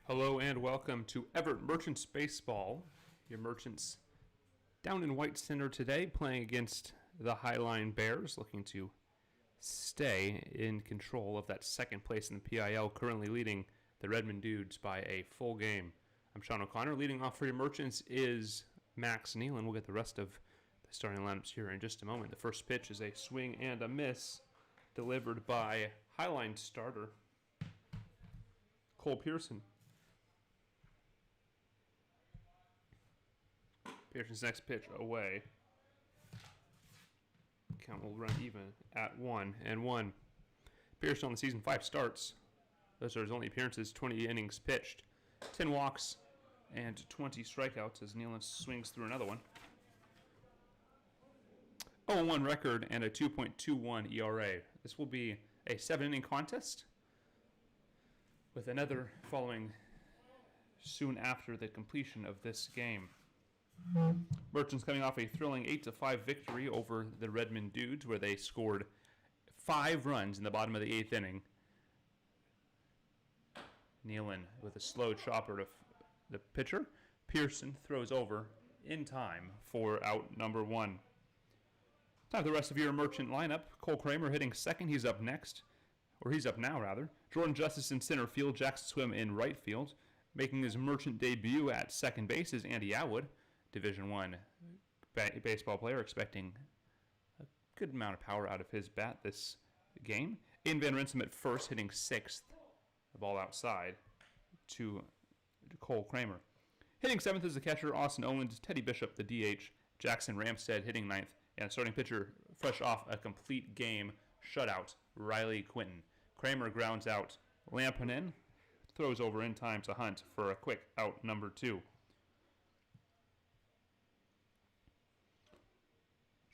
Hello and welcome to Everett Merchants Baseball. Your Merchants down in White Center today playing against the Highline Bears, looking to stay in control of that second place in the PIL, currently leading the Redmond Dudes by a full game. I'm Sean O'Connor. Leading off for your Merchants is Max Nealon. We'll get the rest of the starting lineups here in just a moment. The first pitch is a swing and a miss delivered by Highline starter Cole Pearson. Pearson's next pitch away. Count will run even at 1-1. Pearson on the season 5 starts. Those are his only appearances, 20 innings pitched, 10 walks, and 20 strikeouts as Nealon swings through another one. 0-1 record and a 2.21 ERA. This will be a 7-inning contest with another following soon after the completion of this game. Merchants coming off a thrilling 8-5 victory over the Redmond Dudes, where they scored 5 runs in the bottom of the 8th inning. Nealon with a slow chopper to the pitcher. Pearson throws over in time for out number 1. Time for the rest of your Merchant lineup. Cole Kramer hitting second. He's up next. Or he's up now, rather. Jordan Justice in center field. Jackson Swim in right field. Making his Merchant debut at second base is Andy Atwood, Division I baseball player, expecting a good amount of power out of his bat this game. Ian Van Rinsum at first, hitting 6th. The ball outside to Cole Kramer. Hitting 7th is the catcher, Austin Owens. Teddy Bishop, the DH. Jackson Ramstead hitting 9th. And starting pitcher, fresh off a complete game shutout, Riley Quinton. Kramer grounds out Lampinen. Throws over in time to Hunt for a quick out number 2.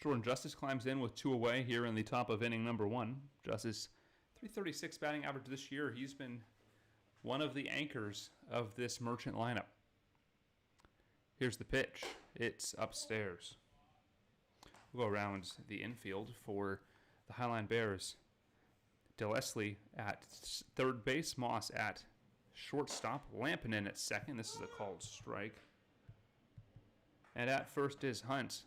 Jordan Justice climbs in with 2 away here in the top of inning number 1. Justice, .336 batting average this year. He's been one of the anchors of this Merchant lineup. Here's the pitch. It's upstairs. We'll go around the infield for the Highline Bears. DeLeslie at third base. Moss at shortstop. Lampinen at second. This is a called strike. And at first is Hunt.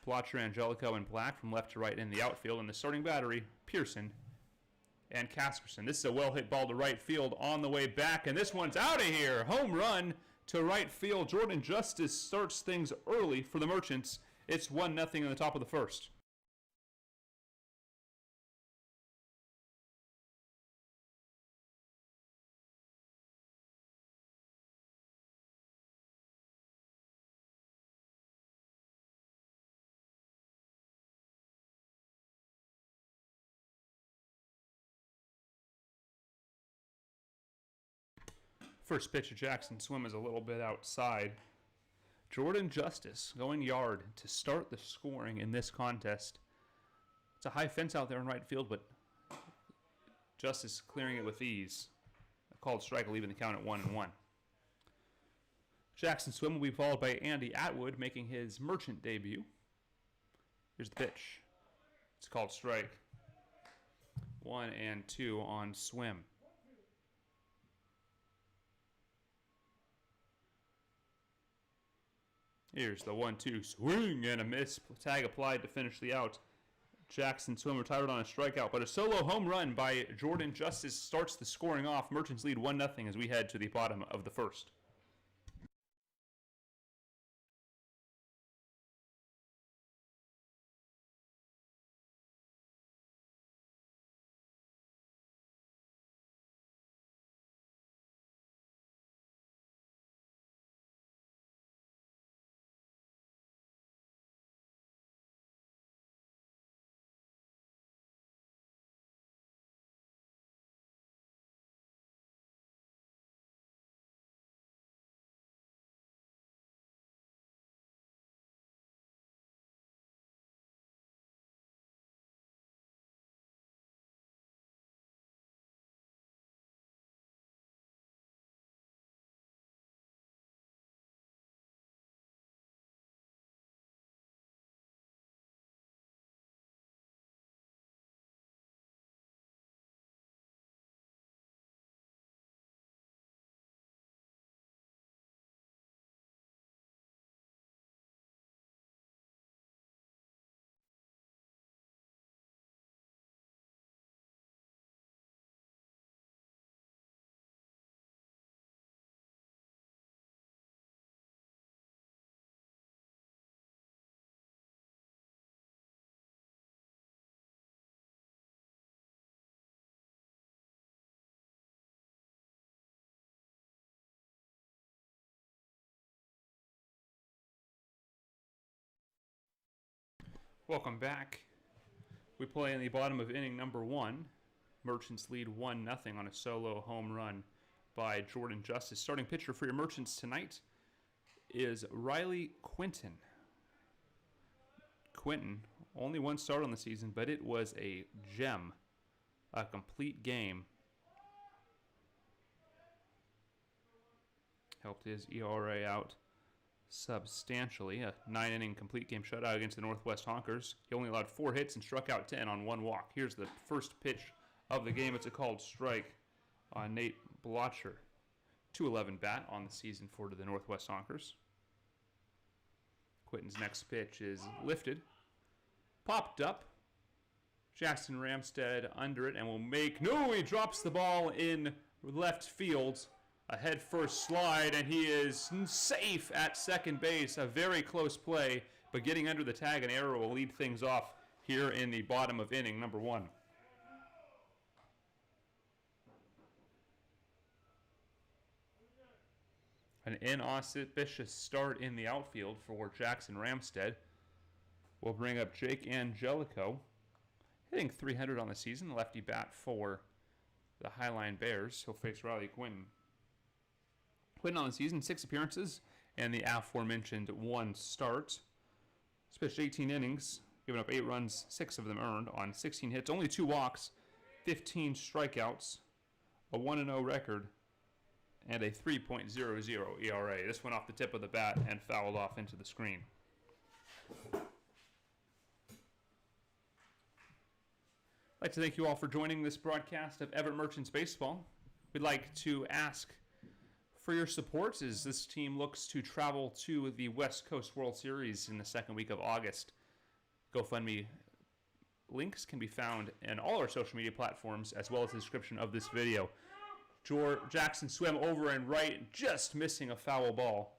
Blotcher, Angelico, and Black from left to right in the outfield. And the starting battery, Pearson and Casperson. This is a well-hit ball to right field on the way back. And this one's out of here. Home run to right field. Jordan Justice starts things early for the Merchants. It's 1-0 in the top of the first. First pitch of Jackson Swim is a little bit outside. Jordan Justice going yard to start the scoring in this contest. It's a high fence out there in right field, but Justice clearing it with ease. A called strike will even the count at 1-1. Jackson Swim will be followed by Andy Atwood making his Merchant debut. Here's the pitch. It's a called strike. 1-2 on Swim. Here's the 1-2 swing and a miss. Tag applied to finish the out. Jackson Swim retired on a strikeout, but a solo home run by Jordan Justice starts the scoring off. Merchants lead 1-0 as we head to the bottom of the first. Welcome back. We play in the bottom of inning number 1. Merchants lead 1-0 on a solo home run by Jordan Justice. Starting pitcher for your Merchants tonight is Riley Quinton. Quinton, only one start on the season, but it was a gem. A complete game. Helped his ERA out substantially. A 9-inning complete game shutout against the Northwest Honkers. He only allowed 4 hits and struck out 10 on 1 walk. Here's the first pitch of the game. It's a called strike on Nate Blotcher. 2-11 bat on the season for the Northwest Honkers. Quinton's next pitch is lifted. Popped up. Jackson Ramstead under it and will make... No, he drops the ball in left field. A head-first slide, and he is safe at second base. A very close play, but getting under the tag and error will lead things off here in the bottom of inning number 1. An inauspicious start in the outfield for Jackson Ramstead. We'll bring up Jake Angelico, hitting .300 on the season, lefty bat for the Highline Bears. He'll face Riley Quinton. Quinton on the season, 6 appearances, and the aforementioned 1 start. He's pitched 18 innings, given up 8 runs, 6 of them earned on 16 hits, only 2 walks, 15 strikeouts, a 1-0 record, and a 3.00 ERA. This went off the tip of the bat and fouled off into the screen. I'd like to thank you all for joining this broadcast of Everett Merchants Baseball. We'd like to ask for your support as this team looks to travel to the West Coast World Series in the second week of August. GoFundMe links can be found in all our social media platforms as well as the description of this video. Jackson swam over and right, just missing a foul ball.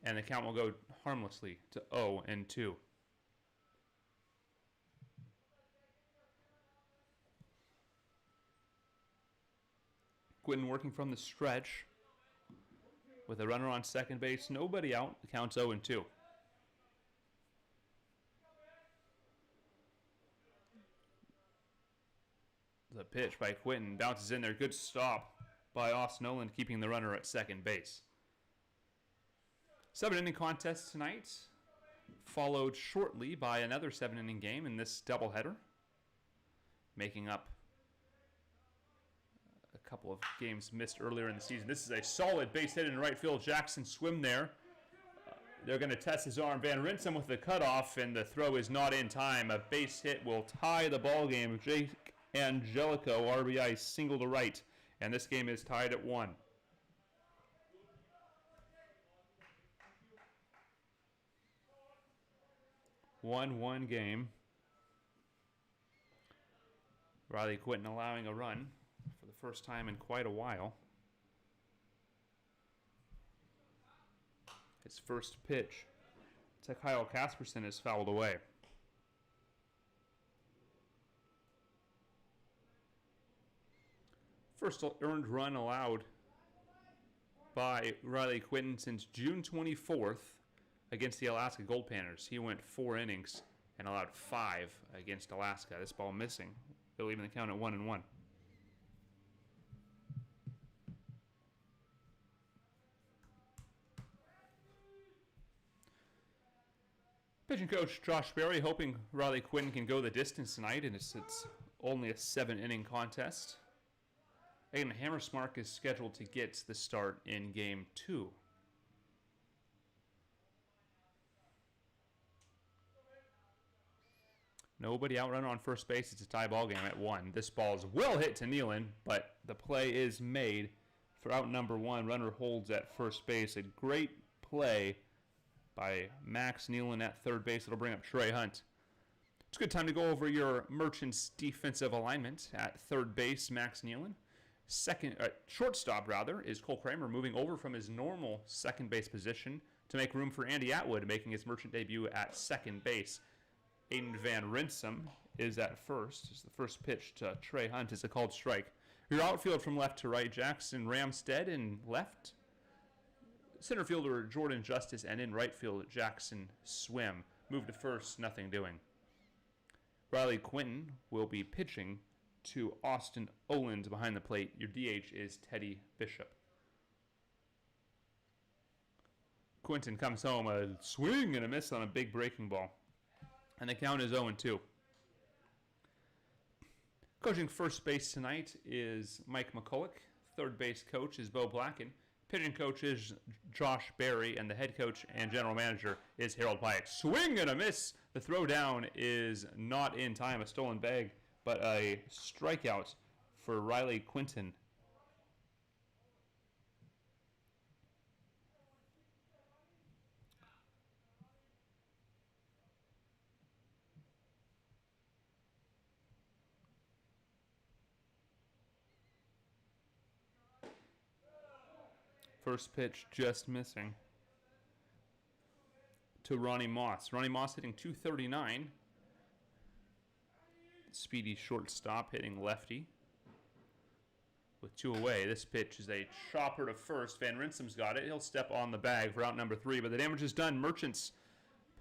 And the count will go harmlessly to 0-2. Quinton working from the stretch with a runner on second base, nobody out. The count's 0-2. The pitch by Quinton bounces in there. Good stop by Austin Noland, keeping the runner at second base. 7-inning contest tonight, followed shortly by another 7-inning game in this doubleheader, making up a couple of games missed earlier in the season. This is a solid base hit in right field. Jackson swim there. They're going to test his arm. Van Rinsum with the cutoff, and the throw is not in time. A base hit will tie the ball game. Jake Angelico, RBI single to right, and this game is tied at 1. One game. Riley Quinton allowing a run for the first time in quite a while. His first pitch to Kyle Casperson is fouled away. First earned run allowed by Riley Quinton since June 24th against the Alaska Gold Panthers. He went 4 innings and allowed 5 against Alaska. This ball missing. They'll even the count at 1-1. Pitching coach Josh Berry hoping Riley Quinton can go the distance tonight, and it's only a 7-inning contest. Aiden Hammersmark is scheduled to get the start in Game 2. Nobody outrun on first base. It's a tie ball game at 1. This ball is well hit to Nealon, but the play is made for out number 1. Runner holds at first base. A great play by Max Nealon at third base. It'll bring up Trey Hunt. It's a good time to go over your Merchants defensive alignment. At third base, Max Nealon. Shortstop is Cole Kramer, moving over from his normal second base position to make room for Andy Atwood, making his Merchant debut at second base. Aiden Van Rinsum is at first. It's the first pitch to Trey Hunt is a called strike. Your outfield from left to right, Jackson Ramstead in left. Center fielder Jordan Justice, and in right field, Jackson Swim. Move to first, nothing doing. Riley Quinton will be pitching to Austin Oland behind the plate. Your DH is Teddy Bishop. Quinton comes home, a swing and a miss on a big breaking ball. And the count is 0-2. Coaching first base tonight is Mike McCulloch. Third base coach is Bo Blacken. Pitching coach is Josh Berry. And the head coach and general manager is Harold Pyatt. Swing and a miss. The throw down is not in time. A stolen bag, but a strikeout for Riley Quinton. First pitch just missing to Ronnie Moss. Ronnie Moss hitting .239. Speedy shortstop hitting lefty. With 2 away, this pitch is a chopper to first. Van Rinsum's got it. He'll step on the bag for out number 3, but the damage is done. Merchants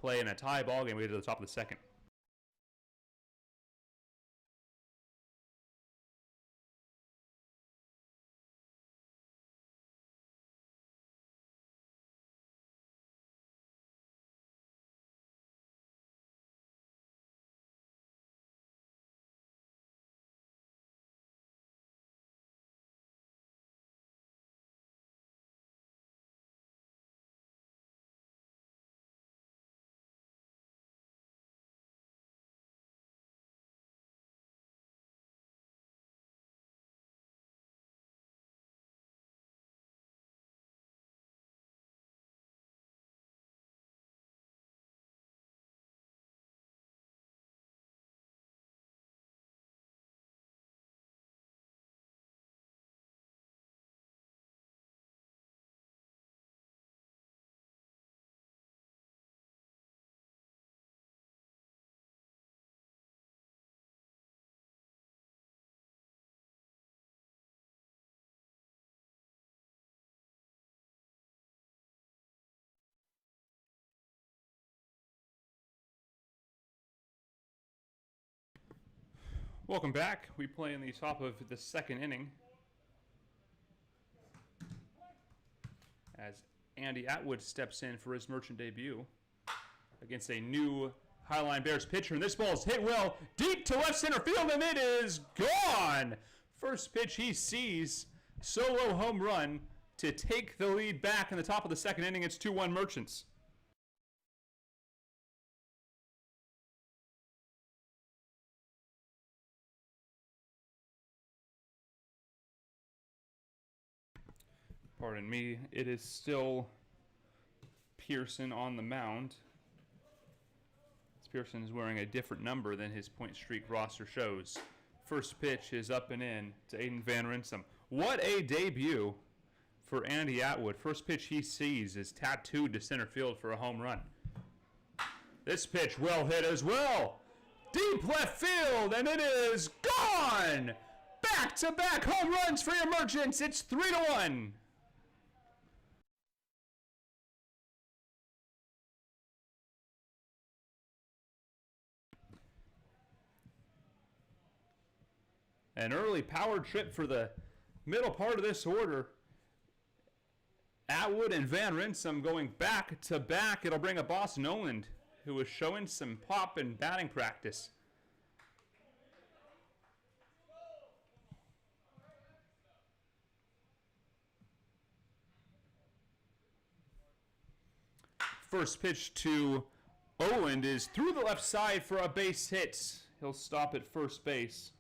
play in a tie ball game. We get to the top of the second. Welcome back. We play in the top of the second inning as Andy Atwood steps in for his Merchant debut against a new Highline Bears pitcher. And this ball is hit well deep to left center field, and it is gone. First pitch he sees, solo home run to take the lead back in the top of the second inning. It's 2-1 Merchants. Pardon me, it is still Pearson on the mound. Pearson is wearing a different number than his point streak roster shows. First pitch is up and in to Aiden Van Rinsum. What a debut for Andy Atwood. First pitch he sees is tattooed to center field for a home run. This pitch well hit as well. Deep left field, and it is gone! Back-to-back home runs for your Merchants. It's 3-1. An early power trip for the middle part of this order. Atwood and Van Rinsum going back to back. It'll bring a Boston Oland, who is showing some pop in batting practice. First pitch to Oland is through the left side for a base hit. He'll stop at first base.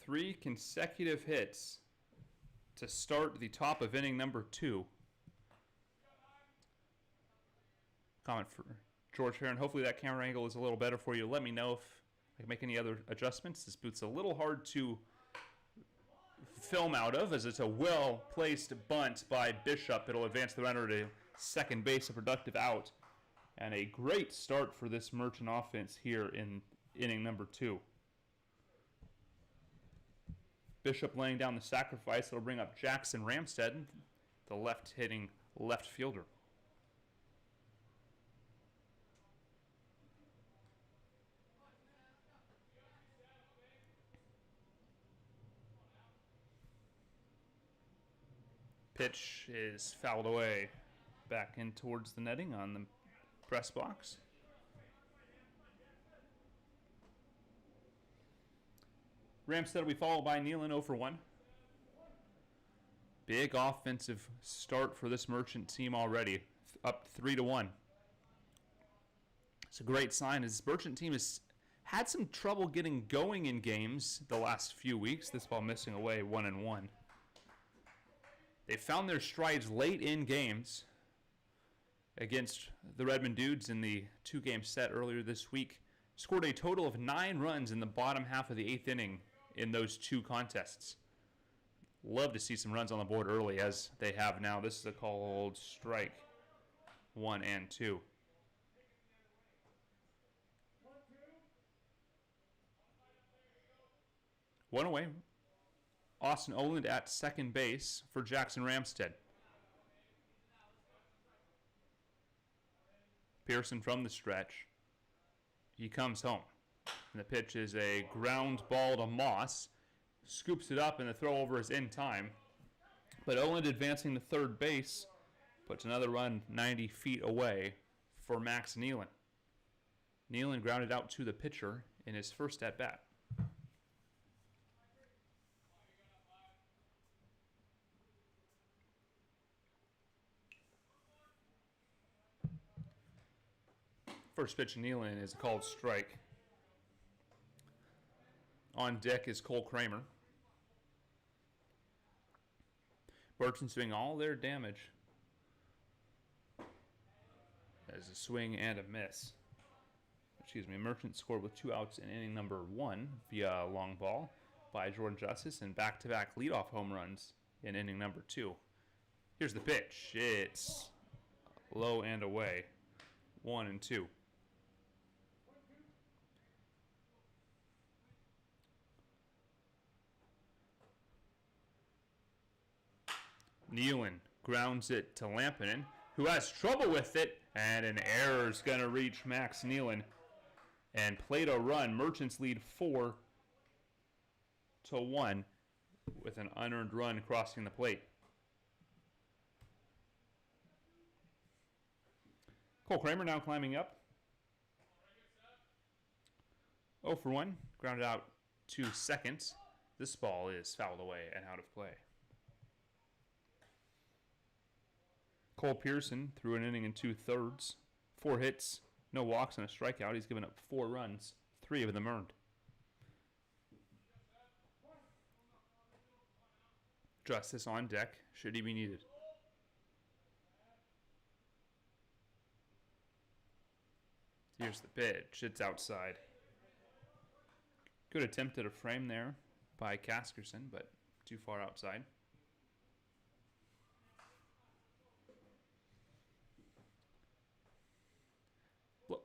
Three consecutive hits to start the top of inning number 2. Comment for George Heron. Hopefully that camera angle is a little better for you. Let me know if I can make any other adjustments. This boot's a little hard to film out of, as it's a well-placed bunt by Bishop. It'll advance the runner to second base, a productive out. And a great start for this Merchant offense here in inning number 2. Bishop laying down the sacrifice. It'll bring up Jackson Ramstead, the left-hitting left fielder. Pitch is fouled away back in towards the netting on the press box. Ramstead will be followed by Nealon 0 for 1. Big offensive start for this Merchant team already, up 3-1. It's a great sign as this Merchant team has had some trouble getting going in games the last few weeks. This ball missing away 1-1. They found their strides late in games against the Redmond Dudes in the 2-game set earlier this week. Scored a total of 9 runs in the bottom half of the 8th inning in those 2 contests. Love to see some runs on the board early as they have now. This is a called strike 1 and 2. One away. Austin Oland at second base for Jackson Ramstead. Pearson from the stretch. He comes home. And the pitch is a ground ball to Moss. Scoops it up and the throw over is in time. But Oland advancing to third base puts another run 90 feet away for Max Nealon. Nealon grounded out to the pitcher in his first at-bat. First pitch to Nealon is a called strike. On deck is Cole Kramer. Merchants doing all their damage. As a swing and a miss. Merchants scored with 2 outs in inning number 1 via a long ball by Jordan Justice and back-to-back leadoff home runs in inning number 2. Here's the pitch. It's low and away. 1-2. Nealon grounds it to Lampinen, who has trouble with it, and an error is going to reach Max Nealon. And Plato run. Merchants lead 4-1 with an unearned run crossing the plate. Cole Kramer now climbing up. 0 for 1, grounded out to second. This ball is fouled away and out of play. Cole Pearson threw an inning and 2/3, 4 hits, no walks, and a strikeout. He's given up 4 runs, 3 of them earned. Justice on deck, should he be needed. Here's the pitch. It's outside. Good attempt at a frame there by Caskerson, but too far outside.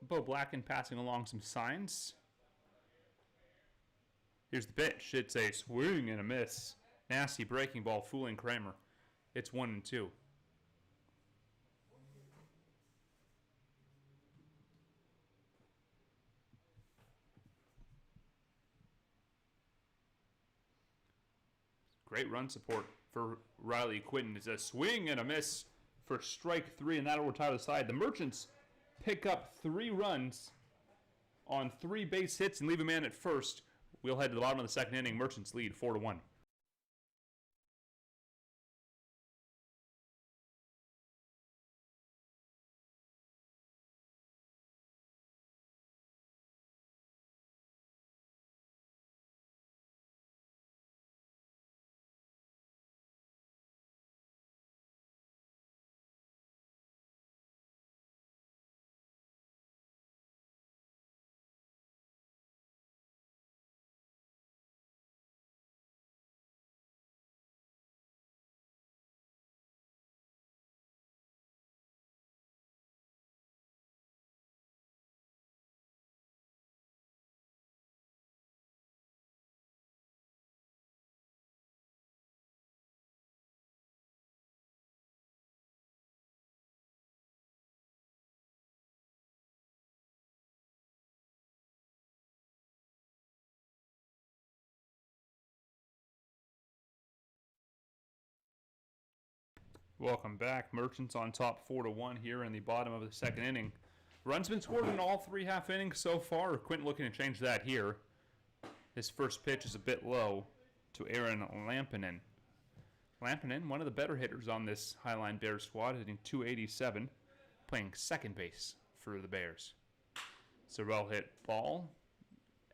Bo Blacken passing along some signs. Here's the pitch. It's a swing and a miss. Nasty breaking ball fooling Kramer. It's 1-2. Great run support for Riley Quinton. It's a swing and a miss for strike 3, and that'll retire the side. The Merchants pick up 3 runs on 3 base hits and leave a man at first. We'll head to the bottom of the second inning. Merchants lead 4-1. Welcome back. Merchants on top 4-1 here in the bottom of the second inning. Runs been scored in all 3 half innings so far. Quinton looking to change that here. His first pitch is a bit low to Aaron Lampinen. Lampinen, one of the better hitters on this Highline Bears squad, hitting .287, playing second base for the Bears. It's a well hit ball.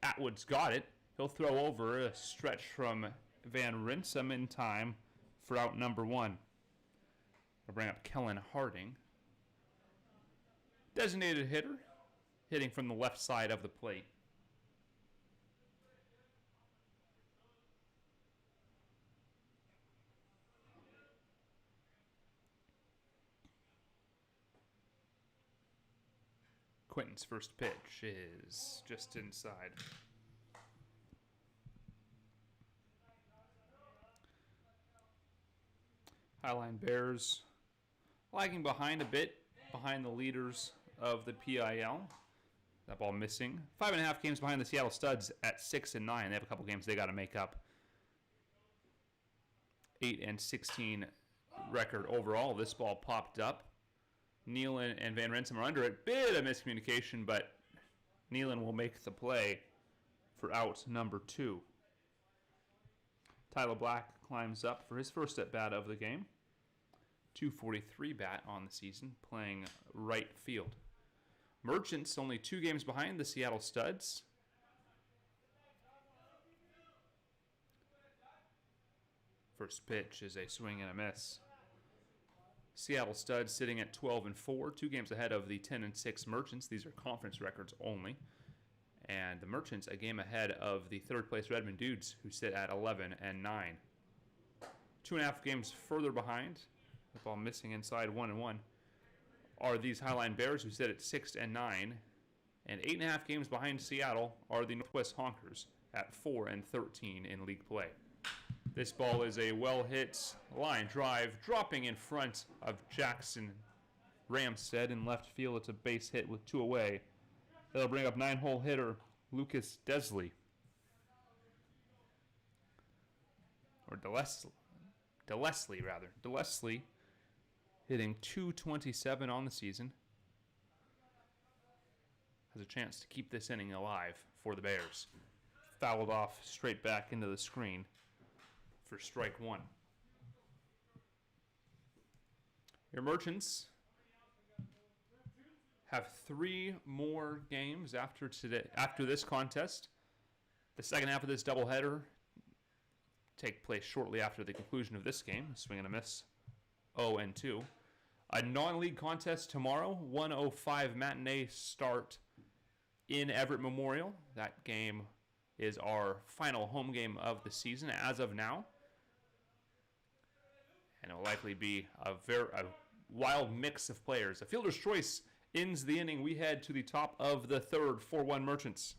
Atwood's got it. He'll throw over a stretch from Van Rinsum in time for out number 1. I'll bring up Kellen Harding. Designated hitter, hitting from the left side of the plate. Quinton's first pitch is just inside. Highline Bears lagging behind a bit, behind the leaders of the PIL. That ball missing. 5.5 games behind the Seattle Studs at 6-9. They have a couple games they got to make up. 8-16 record overall. This ball popped up. Nealon and Van Rinsum are under it. Bit of miscommunication, but Nealon will make the play for out number 2. Tyler Black climbs up for his first at-bat of the game. .243 bat on the season, playing right field. Merchants only 2 games behind the Seattle Studs. First pitch is a swing and a miss. Seattle Studs sitting at 12-4, 2 games ahead of the 10-6 Merchants. These are conference records only. And the Merchants a game ahead of the third place Redmond Dudes, who sit at 11-9. 2.5 games further behind, the ball missing inside 1-1, are these Highline Bears, who sit at 6-9. And 8.5 games behind Seattle are the Northwest Honkers at 4-13 in league play. This ball is a well-hit line drive, dropping in front of Jackson Ramstead in left field. It's a base hit with 2 away. That'll bring up 9-hole hitter Lucas Desley. Or DeLeslie, rather. DeLeslie hitting .227 on the season. Has a chance to keep this inning alive for the Bears. Fouled off straight back into the screen for strike 1. Your Merchants have 3 more games after this contest. The second half of this doubleheader take place shortly after the conclusion of this game. Swing and a miss, 0-2. A non-league contest tomorrow, 1:05 matinee start in Everett Memorial. That game is our final home game of the season as of now. And it will likely be a wild mix of players. A fielder's choice ends the inning. We head to the top of the third, 4-1 Merchants.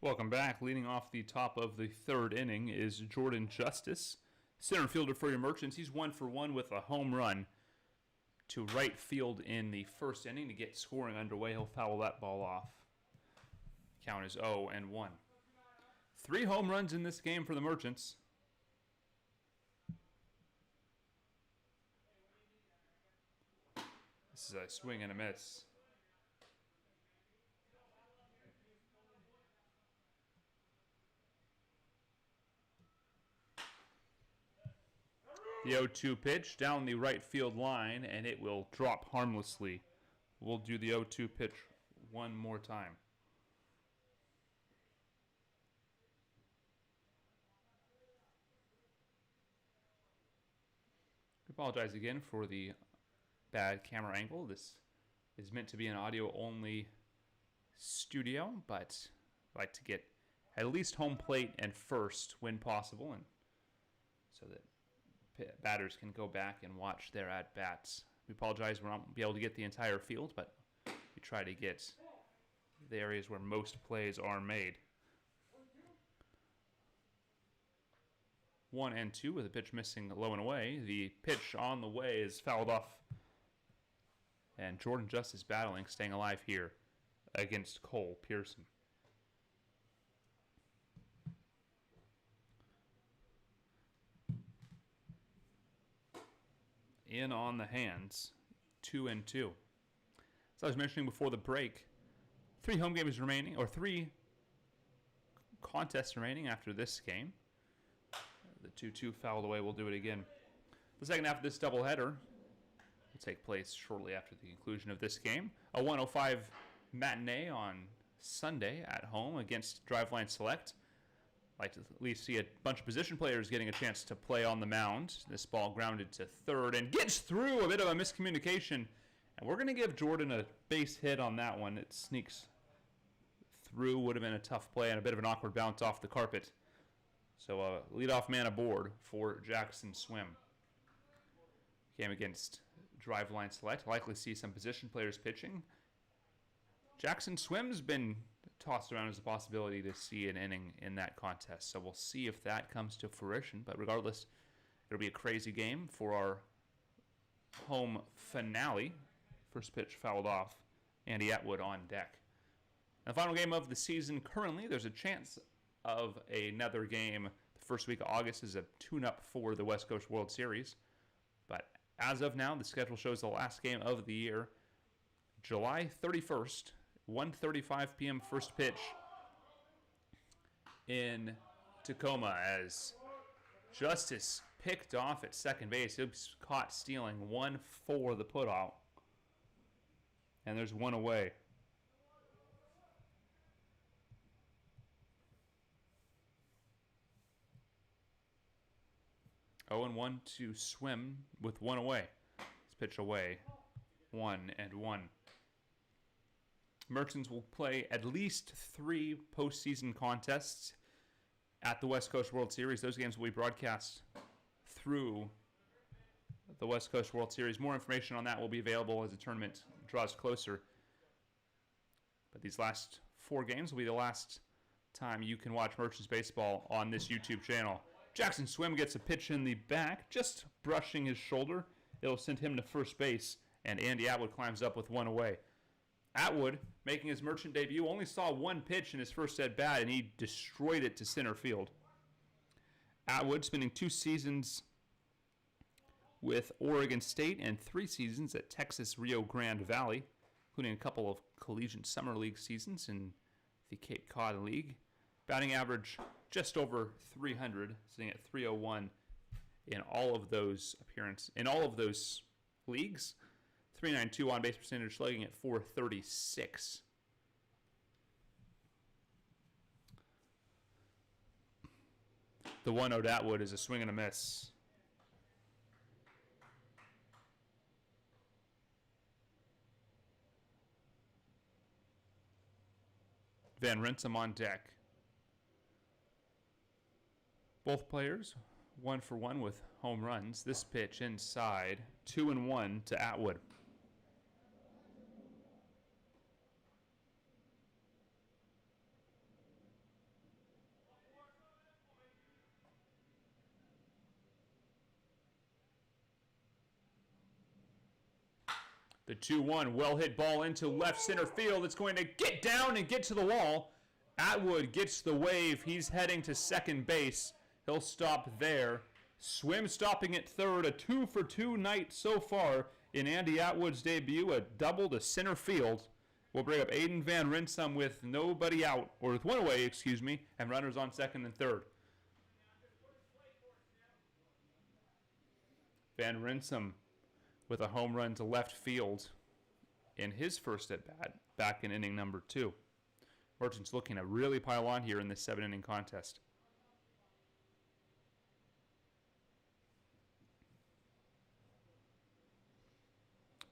Welcome back. Leading off the top of the third inning is Jordan Justice, center fielder for your Merchants. He's 1 for 1 with a home run to right field in the first inning to get scoring underway. He'll foul that ball off. Count is 0-1. 3 home runs in this game for the Merchants. This is a swing and a miss. The 0-2 pitch down the right field line, and it will drop harmlessly. We'll do the 0-2 pitch one more time. I apologize again for the bad camera angle. This is meant to be an audio-only studio, but I like to get at least home plate and first when possible, and so that batters can go back and watch their at-bats. We apologize we're not be able to get the entire field, but we try to get the areas where most plays are made. 1-2 with a pitch missing low and away. The pitch on the way is fouled off, and Jordan Justice battling, staying alive here against Cole Pearson. In on the hands, 2-2. So I was mentioning before the break, 3 home games remaining, or 3 contests remaining after this game. The 2-2 fouled away. We'll do it again. The second half of this doubleheader will take place shortly after the conclusion of this game. A 1:05 matinee on Sunday at home against Driveline Select. Like to at least see a bunch of position players getting a chance to play on the mound. This ball grounded to third and gets through. A bit of a miscommunication. And we're going to give Jordan a base hit on that one. It sneaks through. Would have been a tough play and a bit of an awkward bounce off the carpet. So leadoff man aboard for Jackson Swim. Game against Driveline Select. Likely see some position players pitching. Jackson Swim's been tossed around as a possibility to see an inning in that contest. So we'll see if that comes to fruition. But regardless, it'll be a crazy game for our home finale. First pitch fouled off. Andy Atwood on deck. The final game of the season currently, there's a chance of another game. The first week of August is a tune-up for the West Coast World Series. But as of now, the schedule shows the last game of the year, July 31st, 1:35 p.m. first pitch in Tacoma as Justice picked off at second base. He was caught stealing 1 for the putout. And there's 1 away. Oh, and 1 to Swim with 1 away. This pitch away. 1-1. Merchants will play at least 3 postseason contests at the West Coast World Series. Those games will be broadcast through the West Coast World Series. More information on that will be available as the tournament draws closer. But these last 4 games will be the last time you can watch Merchants baseball on this YouTube channel. Jackson Swim gets a pitch in the back, just brushing his shoulder. It'll send him to first base, and Andy Atwood climbs up with 1 away. Atwood, making his Merchant debut, only saw 1 pitch in his first at-bat, and he destroyed it to center field. Atwood spending 2 seasons with Oregon State and 3 seasons at Texas Rio Grande Valley, including a couple of collegiate summer league seasons in the Cape Cod League. Batting average just over 300, sitting at 301 in all of those appearances, in all of those leagues. 392 on base percentage, slugging at 436. The 1-0 to Atwood is a swing and a miss. Van Rinsum on deck. Both players 1 for 1 with home runs. This pitch inside, 2-1 to Atwood. The 2-1 well-hit ball into left center field. It's going to get down and get to the wall. Atwood gets the wave. He's heading to second base. He'll stop there. Swim stopping at third. A 2-for-2 night so far in Andy Atwood's debut. A double to center field. We'll bring up Aiden Van Rinsum with nobody out, or with 1 away, excuse me, and runners on second and third. Van Rinsum with a home run to left field in his first at bat back in inning number 2. Merchants looking to really pile on here in this 7-inning contest.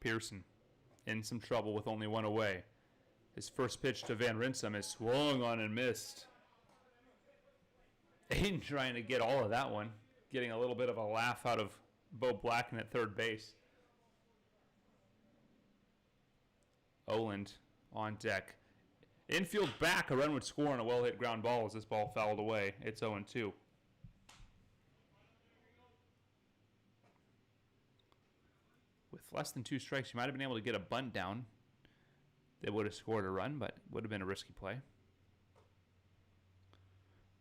Pearson in some trouble with only one away. His first pitch to Van Rinsum is swung on and missed. Aiden trying to get all of that one, getting a little bit of a laugh out of Bo Blacken at third base. Oland on deck. Infield back, a run would score on a well-hit ground ball as this ball fouled away. It's 0-2. With less than 2 strikes, you might have been able to get a bunt down. They would have scored a run, but would have been a risky play.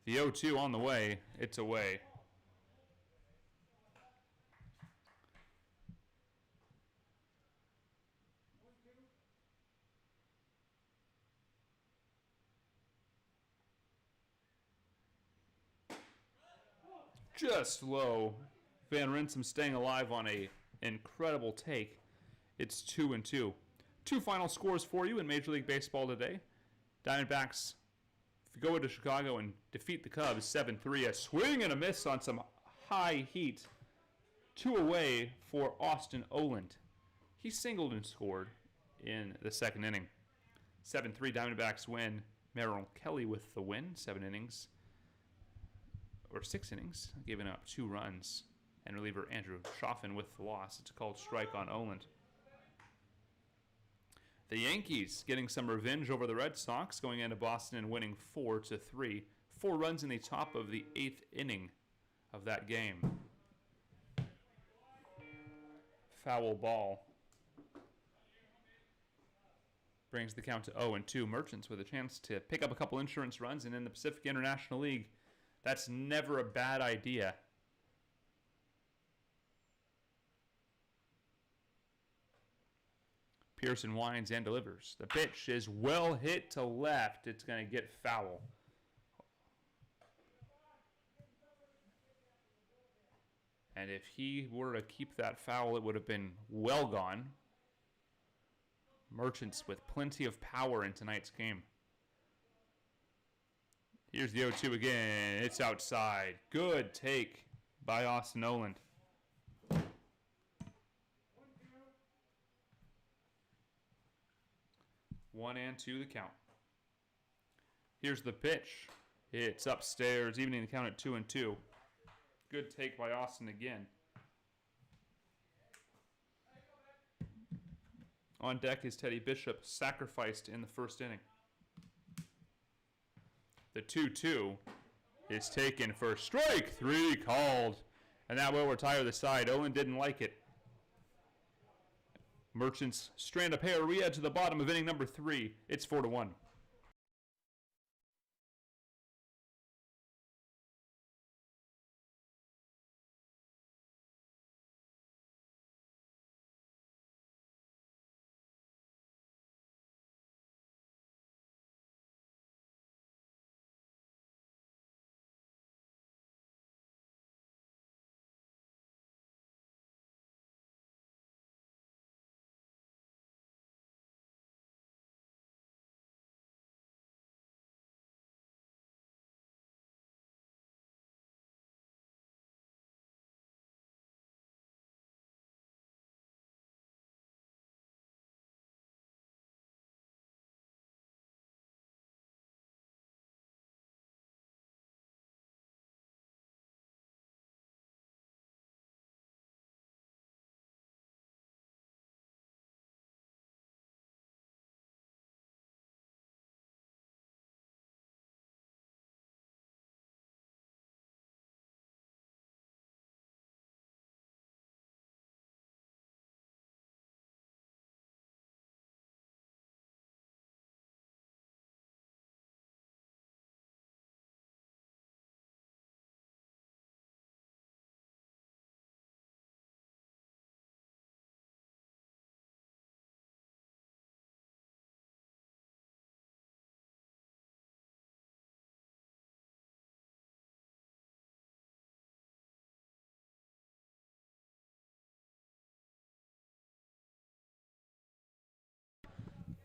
The 0-2 on the way. It's away. Just low. Van Rinsum staying alive on a incredible take. It's 2-2. 2 final scores for you in Major League Baseball today. Diamondbacks go into Chicago and defeat the Cubs 7-3. A swing and a miss on some high heat. 2 away for Austin Oland. He singled and scored in the 2nd inning. 7-3 Diamondbacks win. Merrill Kelly with the win. 7 innings. Or 6 innings. Giving up 2 runs. And reliever Andrew Chaffin with the loss. It's a called strike on Oland. The Yankees getting some revenge over the Red Sox, going into Boston and winning 4-3. 4 runs in the top of the 8th inning of that game. Foul ball. Brings the count to 0-2. Merchants with a chance to pick up a couple insurance runs, and in the Pacific International League, that's never a bad idea. Pearson winds and delivers. The pitch is well hit to left. It's going to get foul. And if he were to keep that foul, it would have been well gone. Merchants with plenty of power in tonight's game. Here's the 0-2 again. It's outside. Good take by Austin Oland. 1-2 the count. Here's the pitch. It's upstairs, evening the count at 2-2. Good take by Austin again. On deck is Teddy Bishop, sacrificed in the 1st inning. The 2-2 is taken for strike 3 called. And that will retire the side. Owen didn't like it. Merchants strand a pair. We head to the bottom of inning number 3. It's 4-1.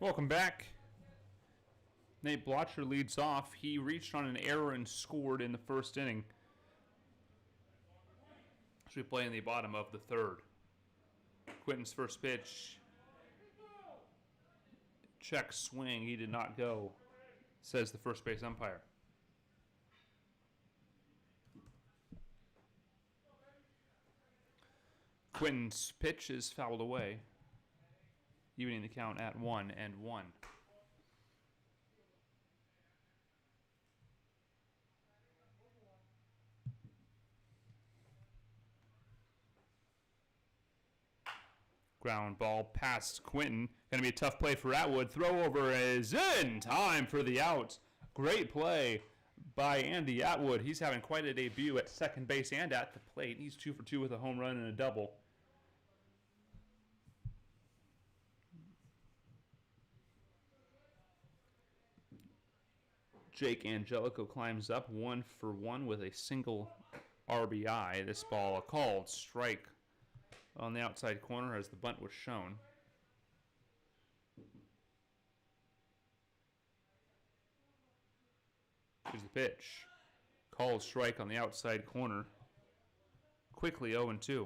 Welcome back. Nate Blotcher leads off. He reached on an error and scored in the first inning. As we play in the bottom of the third. Quinton's first pitch. Check swing. He did not go, says the first base umpire. Quinton's pitch is fouled away, evening the count at 1-1. Ground ball past Quinton. Going to be a tough play for Atwood. Throw over is in time for the out. Great play by Andy Atwood. He's having quite a debut at second base and at the plate. He's 2 for 2 with a home run and a double. Jake Angelico climbs up 1 for 1 with a single RBI. This ball a called strike on the outside corner as the bunt was shown. Here's the pitch. Called strike on the outside corner. Quickly 0-2.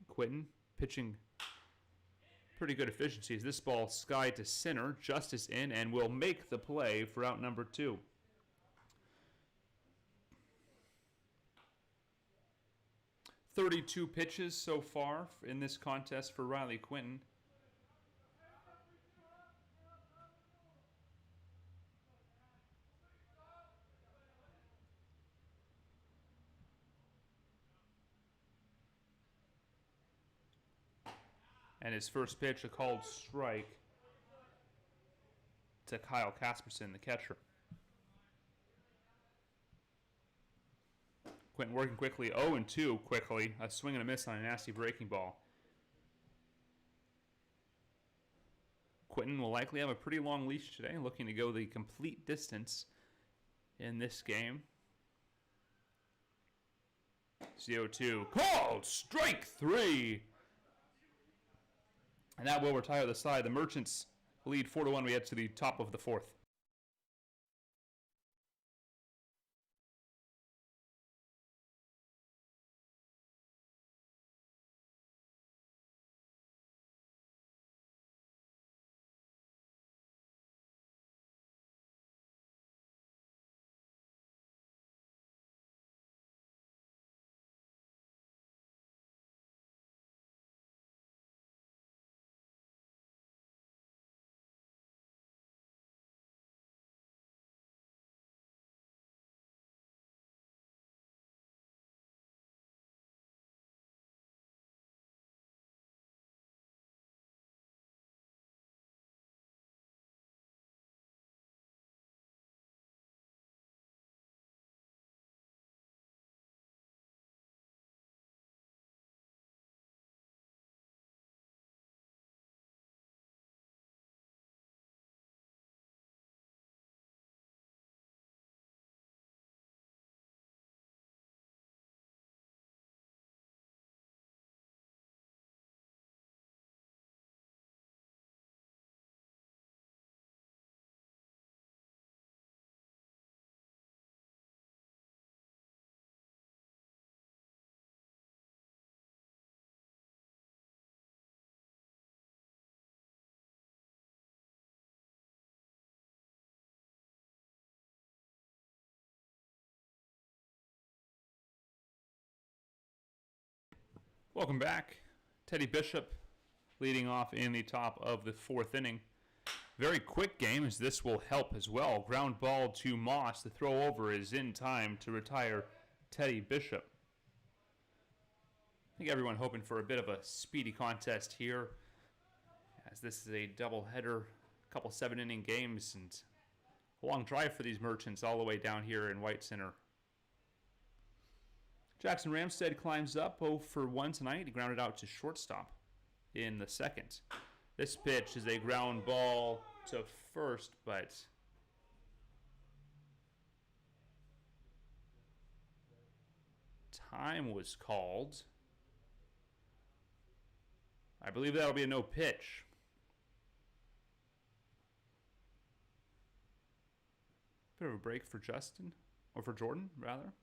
Quinton pitching pretty good efficiencies. This ball sky to center, Justice in, and will make the play for out number 2. .32 pitches so far in this contest for Riley Quinton. And his first pitch, a called strike to Kyle Casperson, the catcher. Quinton working quickly, 0-2 quickly. A swing and a miss on a nasty breaking ball. Quinton will likely have a pretty long leash today, looking to go the complete distance in this game. 0-2, called strike 3. And that will retire the side. The Merchants lead 4-1. We head to the top of the fourth. Welcome back. Teddy Bishop leading off in the top of the fourth inning. Very quick game as this will help as well. Ground ball to Moss. The throw over is in time to retire Teddy Bishop. I think everyone hoping for a bit of a speedy contest here, as this is a doubleheader, a couple 7-inning games, and a long drive for these Merchants all the way down here in White Center. Jackson Ramstead climbs up 0 for 1 tonight. He grounded out to shortstop in the second. This pitch is a ground ball to first, but time was called. I believe that'll be a no pitch. Bit of a break for Justin, or for Jordan, rather.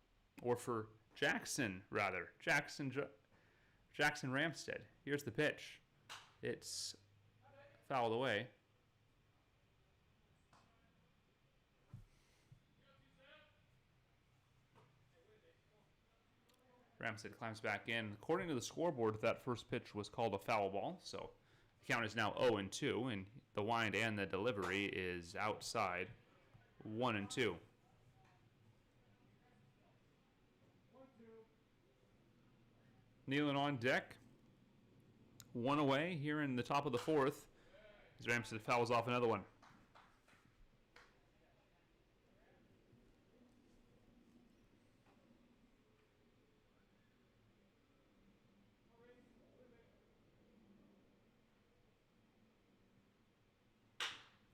Or for Jackson, rather. Jackson Ramstead. Here's the pitch. It's fouled away. Ramstead climbs back in. According to the scoreboard, that first pitch was called a foul ball, so the count is now 0-2, and the wind and the delivery is outside 1-2. Nealon on deck. One away here in the top of the fourth as Ramstead fouls off another one.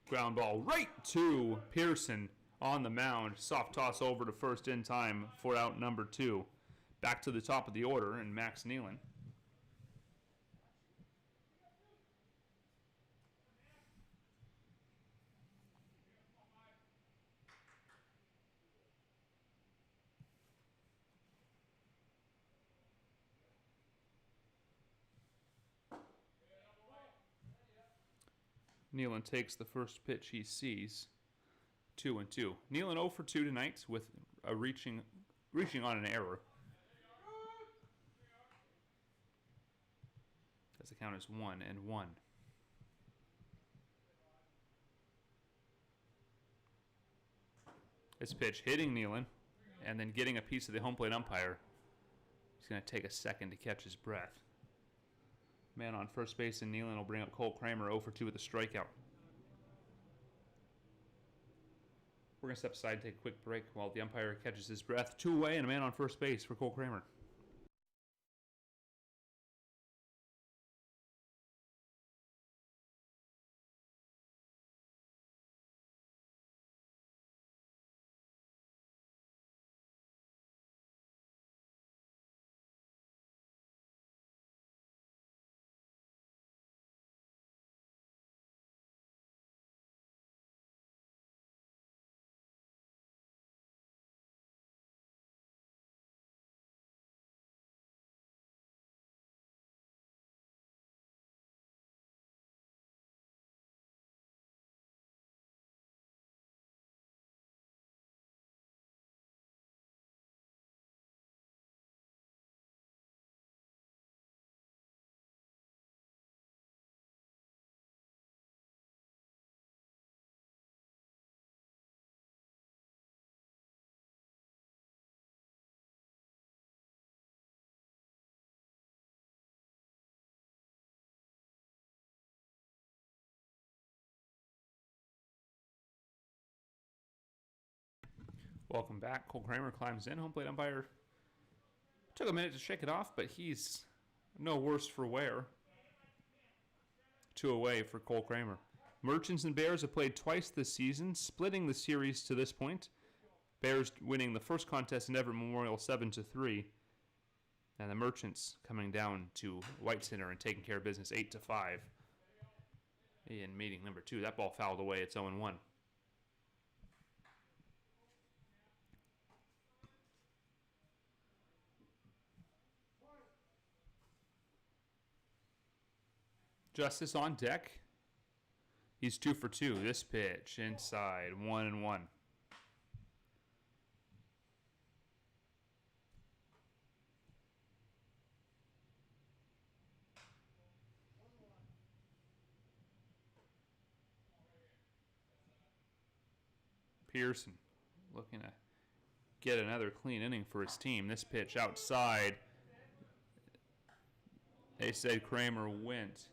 Ground ball right to Pearson on the mound. Soft toss over to first in time for out number 2. Back to the top of the order, and Max Nealon. Nealon takes the first pitch he sees. 2-2. Nealon 0 for 2 tonight with a reaching on an error. As the count is 1-1. This pitch hitting Nealon and then getting a piece of the home plate umpire. He's going to take a second to catch his breath. Man on first base, and Nealon will bring up Cole Kramer 0 for 2 with a strikeout. We're going to step aside and take a quick break while the umpire catches his breath. 2 away and a man on first base for Cole Kramer. Welcome back. Cole Kramer climbs in. Home plate umpire took a minute to shake it off, but he's no worse for wear. 2 away for Cole Kramer. Merchants and Bears have played twice this season, splitting the series to this point. Bears winning the first contest in Everett Memorial 7-3. And the Merchants coming down to White Center and taking care of business 8-5 in meeting number 2. That ball fouled away. It's 0-1. Justice on deck. He's 2 for 2. This pitch inside, 1-1. Pearson looking to get another clean inning for his team. This pitch outside. They said Kramer went.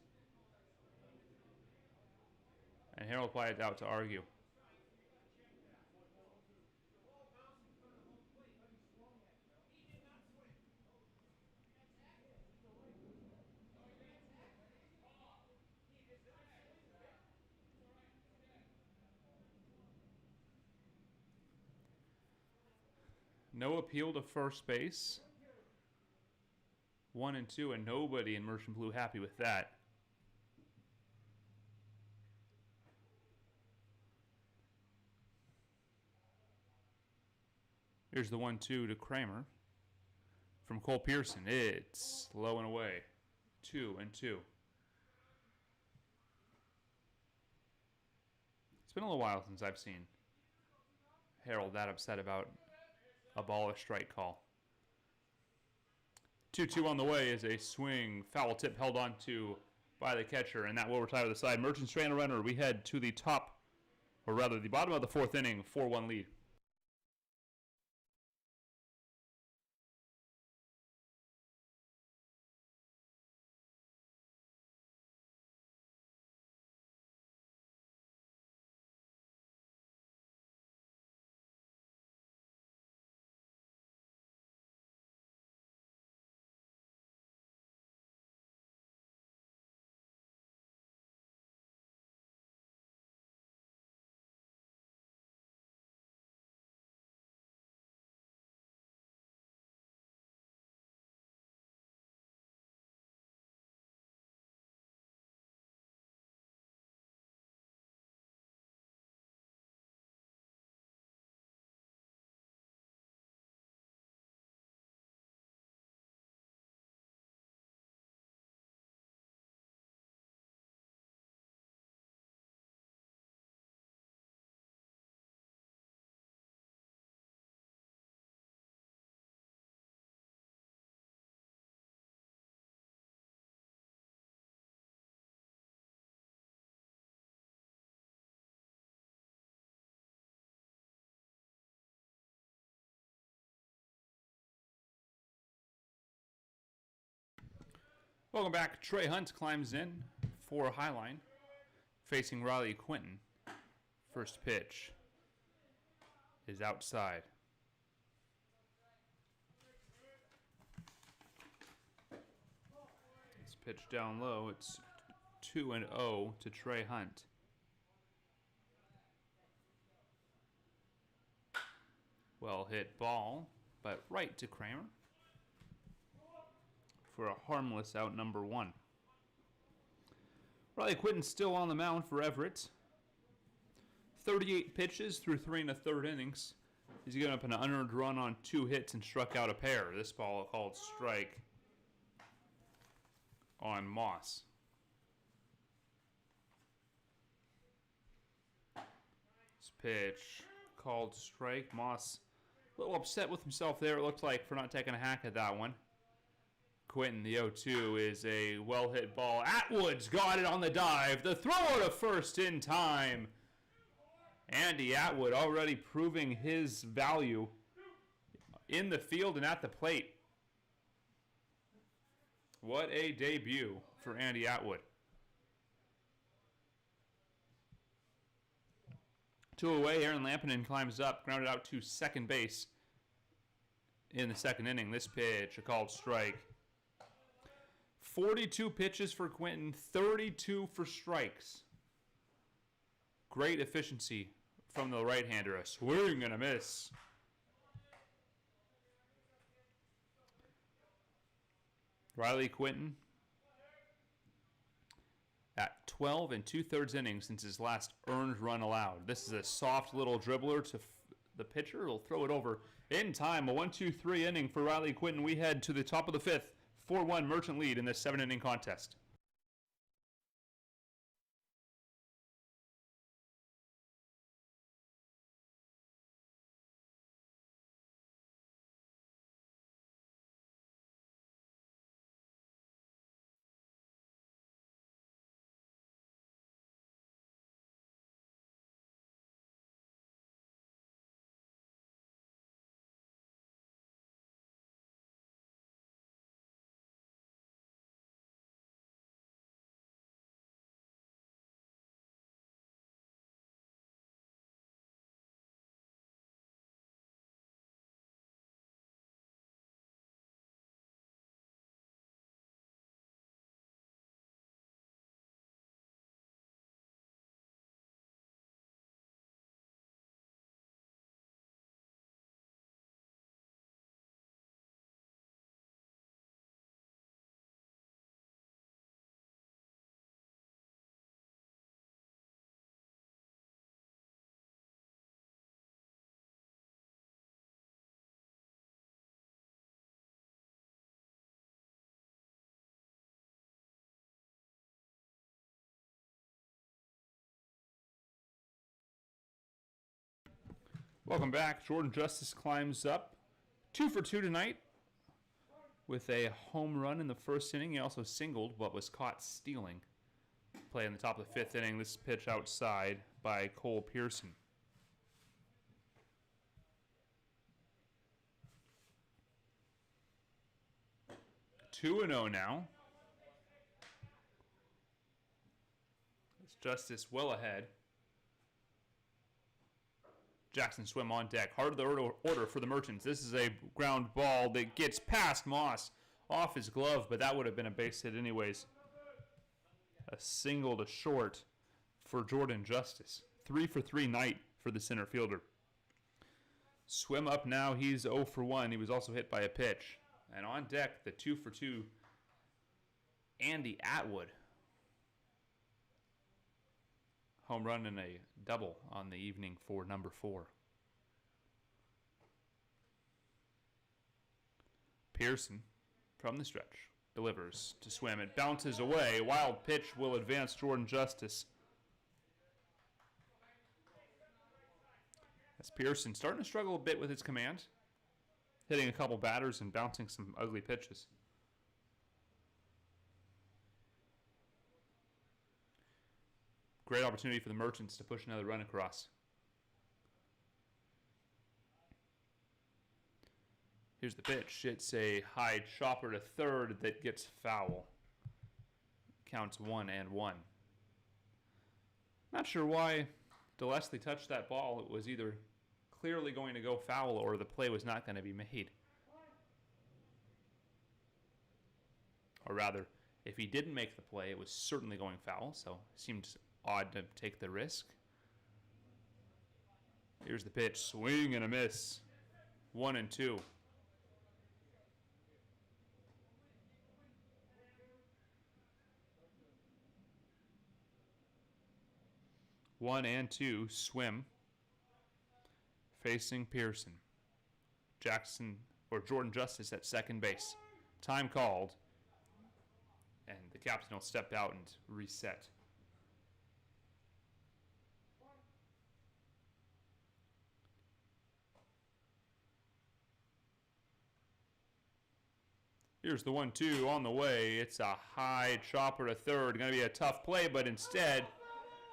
And Harold Pyatt out to argue. No appeal to first base. 1-2, and nobody in Merchant Blue happy with that. Here's the 1-2 to Kramer. From Cole Pearson, it's low and away. 2-2. It's been a little while since I've seen Harold that upset about a ball or strike call. 2-2 on the way is a swing. Foul tip held on to by the catcher, and that will retire the side. Merchant strand a runner. We head to the top, or rather the bottom of the fourth inning, 4-1 lead. Welcome back. Trey Hunt climbs in for Highline, facing Riley Quinton. First pitch is outside. This pitch down low. It's 2-0 to Trey Hunt. Well hit ball, but right to Kramer for a harmless out number 1. Riley Quinton still on the mound for Everett. 38 pitches through 3 1/3 innings. He's given up an unearned run on 2 hits and struck out a pair. This ball called strike on Moss. This pitch called strike. Moss a little upset with himself there, it looked like, for not taking a hack at that one. Quinton, the 0-2 is a well-hit ball. Atwood's got it on the dive. The throw to first in time. Andy Atwood already proving his value in the field and at the plate. What a debut for Andy Atwood. 2 away, Aaron Lampinen climbs up, grounded out to second base in the second inning. This pitch, a called strike. 42 pitches for Quinton, 32 for strikes. Great efficiency from the right-hander. A swing and a miss. Riley Quinton at 12 2/3 innings since his last earned run allowed. This is a soft little dribbler to the pitcher. He'll throw it over in time. A 1-2-3 inning for Riley Quinton. We head to the top of the 5th. 4-1 Merchant lead in this 7-inning contest. Welcome back. Jordan Justice climbs up. 2 for 2 tonight with a home run in the first inning. He also singled but was caught stealing. Play in the top of the fifth inning. This pitch outside by Cole Pearson. Two and 0 now. It's Justice well ahead. Jackson Swim on deck. Heart of the order for the Merchants. This is a ground ball that gets past Moss off his glove, but that would have been a base hit anyways. A single to short for Jordan Justice. 3 for 3 night for the center fielder. Swim up now. He's 0 for 1. He was also hit by a pitch. And on deck, the 2 for 2, Andy Atwood. Home run and a double on the evening for number 4. Pearson from the stretch delivers to Swim. It bounces away. Wild pitch will advance Jordan Justice. As Pearson starting to struggle a bit with his command. Hitting a couple batters and bouncing some ugly pitches. Great opportunity for the Merchants to push another run across. Here's the pitch. It's a high chopper to third that gets foul. Counts 1-1. Not sure why DeLeslie touched that ball. It was either clearly going to go foul or the play was not going to be made. Or rather, if he didn't make the play, it was certainly going foul, so it seemed odd to take the risk. Here's the pitch. Swing and a miss. 1-2. One and two. Swim. Facing Pearson. Jordan Justice at second base. Time called. And the captain will step out and reset. Here's the 1-2 on the way. It's a high chopper to third. Going to be a tough play, but instead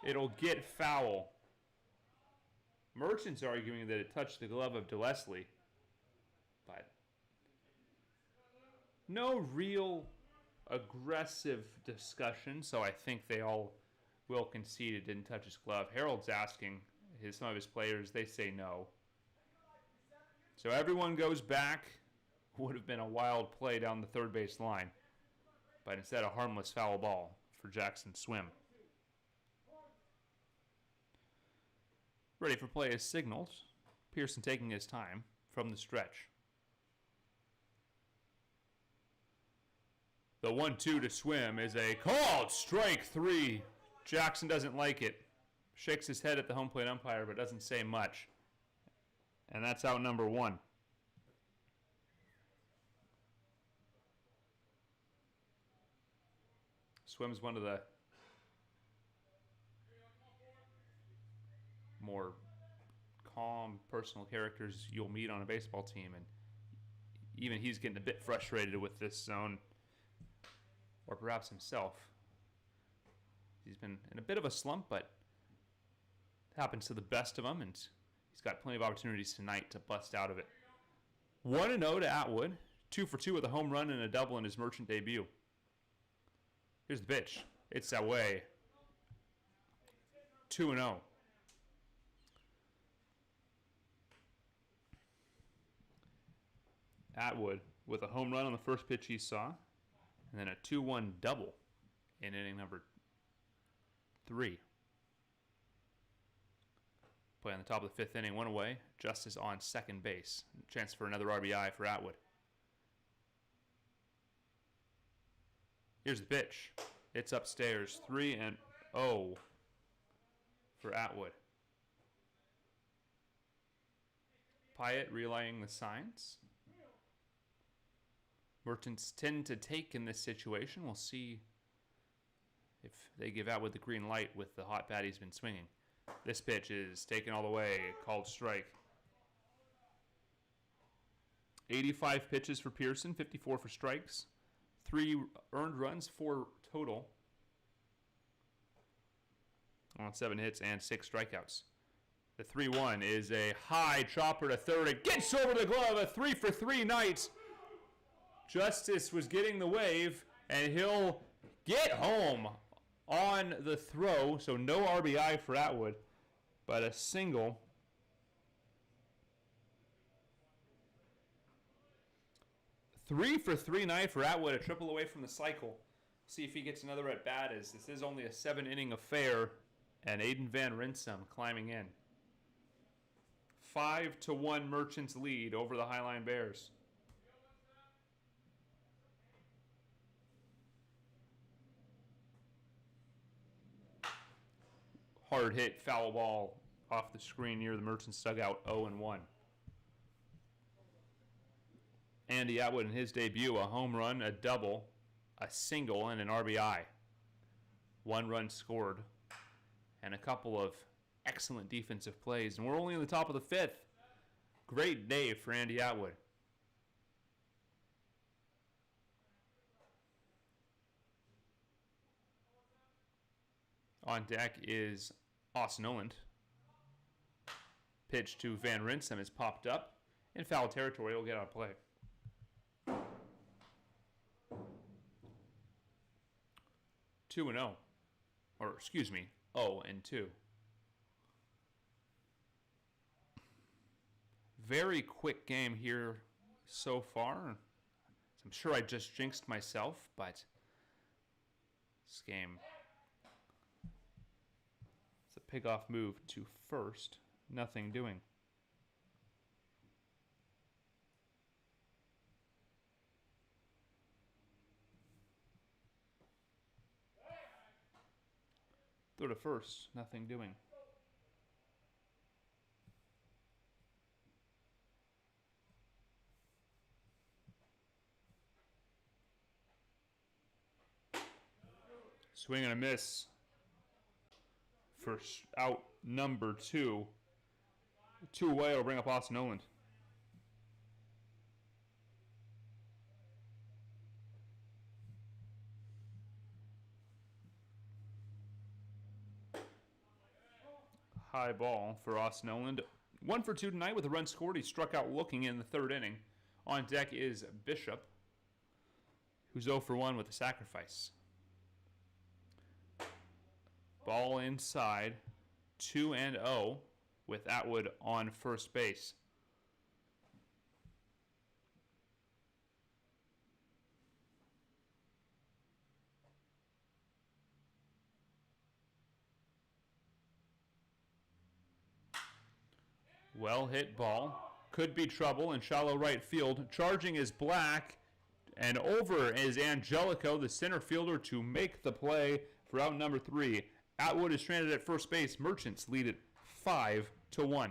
it'll get foul. Merchant's arguing that it touched the glove of DeLeslie, but no real aggressive discussion, so I think they all will concede it didn't touch his glove. Harold's asking some of his players. They say no. So everyone goes back. Would have been a wild play down the third base line, but instead a harmless foul ball for Jackson Swim. Ready for play is signaled. Pearson taking his time from the stretch. The 1-2 to Swim is a called strike 3. Jackson doesn't like it. Shakes his head at the home plate umpire, but doesn't say much. And that's out number 1. Swim's one of the more calm personal characters you'll meet on a baseball team, and even he's getting a bit frustrated with this zone, or perhaps himself. He's been in a bit of a slump, but it happens to the best of them, and he's got plenty of opportunities tonight to bust out of it. 1-0 to Atwood, 2 for 2 with a home run and a double in his Merchant debut. Here's the pitch. It's away. 2-0. Atwood with a home run on the first pitch he saw, and then a 2-1 double in inning number 3. Play on the top of the fifth inning, 1 away. Justice on second base. Chance for another RBI for Atwood. Here's the pitch. It's upstairs. 3-0 for Atwood. Pyatt relaying the signs. Merchants tend to take in this situation. We'll see if they give Atwood the green light with the hot bat he's been swinging. This pitch is taken all the way, called strike. 85 pitches for Pearson, 54 for strikes, 3 earned runs, 4 total on 7 hits and 6 strikeouts. The 3-1 is a high chopper to third. It gets over the glove, a 3-for-3 night. Justice was getting the wave, and he'll get home on the throw, so no RBI for Atwood, but a single. Three for 3 night for Atwood, a triple away from the cycle. See if he gets another at bat, as this is only a 7-inning affair, and Aiden Van Rinsum climbing in. 5-1 Merchants lead over the Highline Bears. Hard hit foul ball off the screen near the Merchants dugout, 0-1. Andy Atwood in his debut, a home run, a double, a single, and an RBI. 1 run scored, and a couple of excellent defensive plays. And we're only in the top of the 5th. Great day for Andy Atwood. On deck is Austin Oland. Pitch to Van Rinsum is popped up. In foul territory, will get out of play. Two and 0. Or, excuse me, 0-2. Very quick game here so far. I'm sure I just jinxed myself, but this game, it's a pickoff move to first. Nothing doing. Throw to first. Nothing doing. Swing and a miss for out number 2. 2 away will bring up Austin Oland. High ball for Austin Oland. 1 for 2 tonight with a run scored. He struck out looking in the 3rd inning. On deck is Bishop, who's 0 for 1 with a sacrifice. Ball inside, 2-0 with Atwood on first base. Well hit ball. Could be trouble in shallow right field. Charging is Black, and over is Angelico, the center fielder, to make the play for out number 3. Atwood is stranded at first base. Merchants lead it 5-1.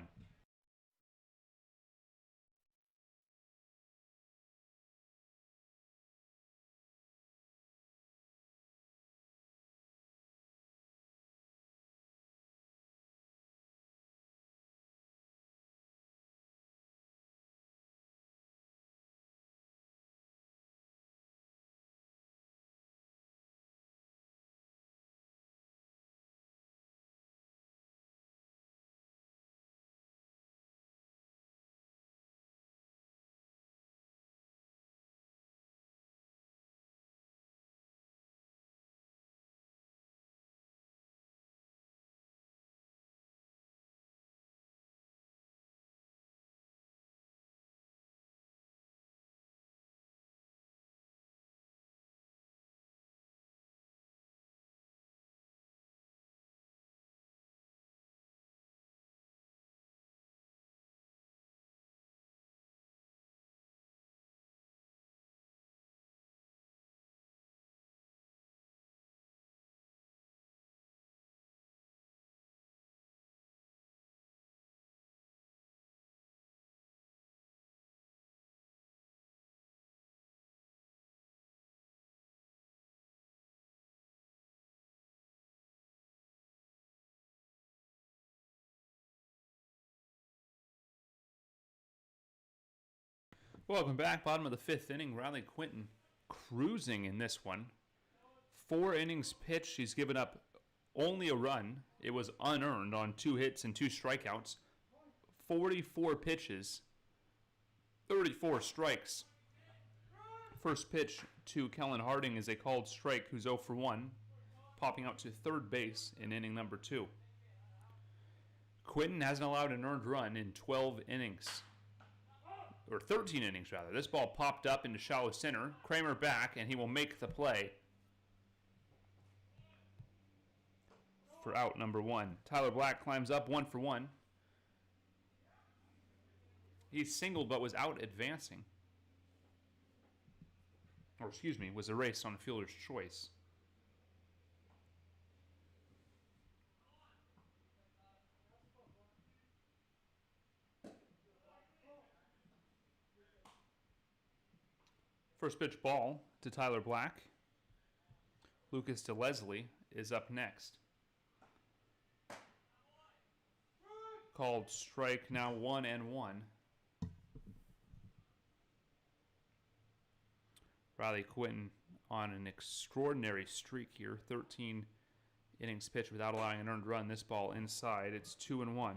Welcome back. Bottom of the fifth inning. Riley Quinton cruising in this one. 4 innings pitched. He's given up only a run. It was unearned on 2 hits and 2 strikeouts. 44 pitches, 34 strikes. First pitch to Kellen Harding is a called strike, who's 0 for 1, popping out to third base in inning number 2. Quinton hasn't allowed an earned run in 12 innings. Or 13 innings, rather. This ball popped up into shallow center. Kramer back, and he will make the play for out number 1. Tyler Black climbs up 1 for 1. He singled but was out advancing. Or, excuse me, was erased on a fielder's choice. First pitch ball to Tyler Black. Lucas DeLeslie is up next. Called strike, now 1-1. Riley Quinton on an extraordinary streak here. 13 innings pitched without allowing an earned run. This ball inside. It's 2-1.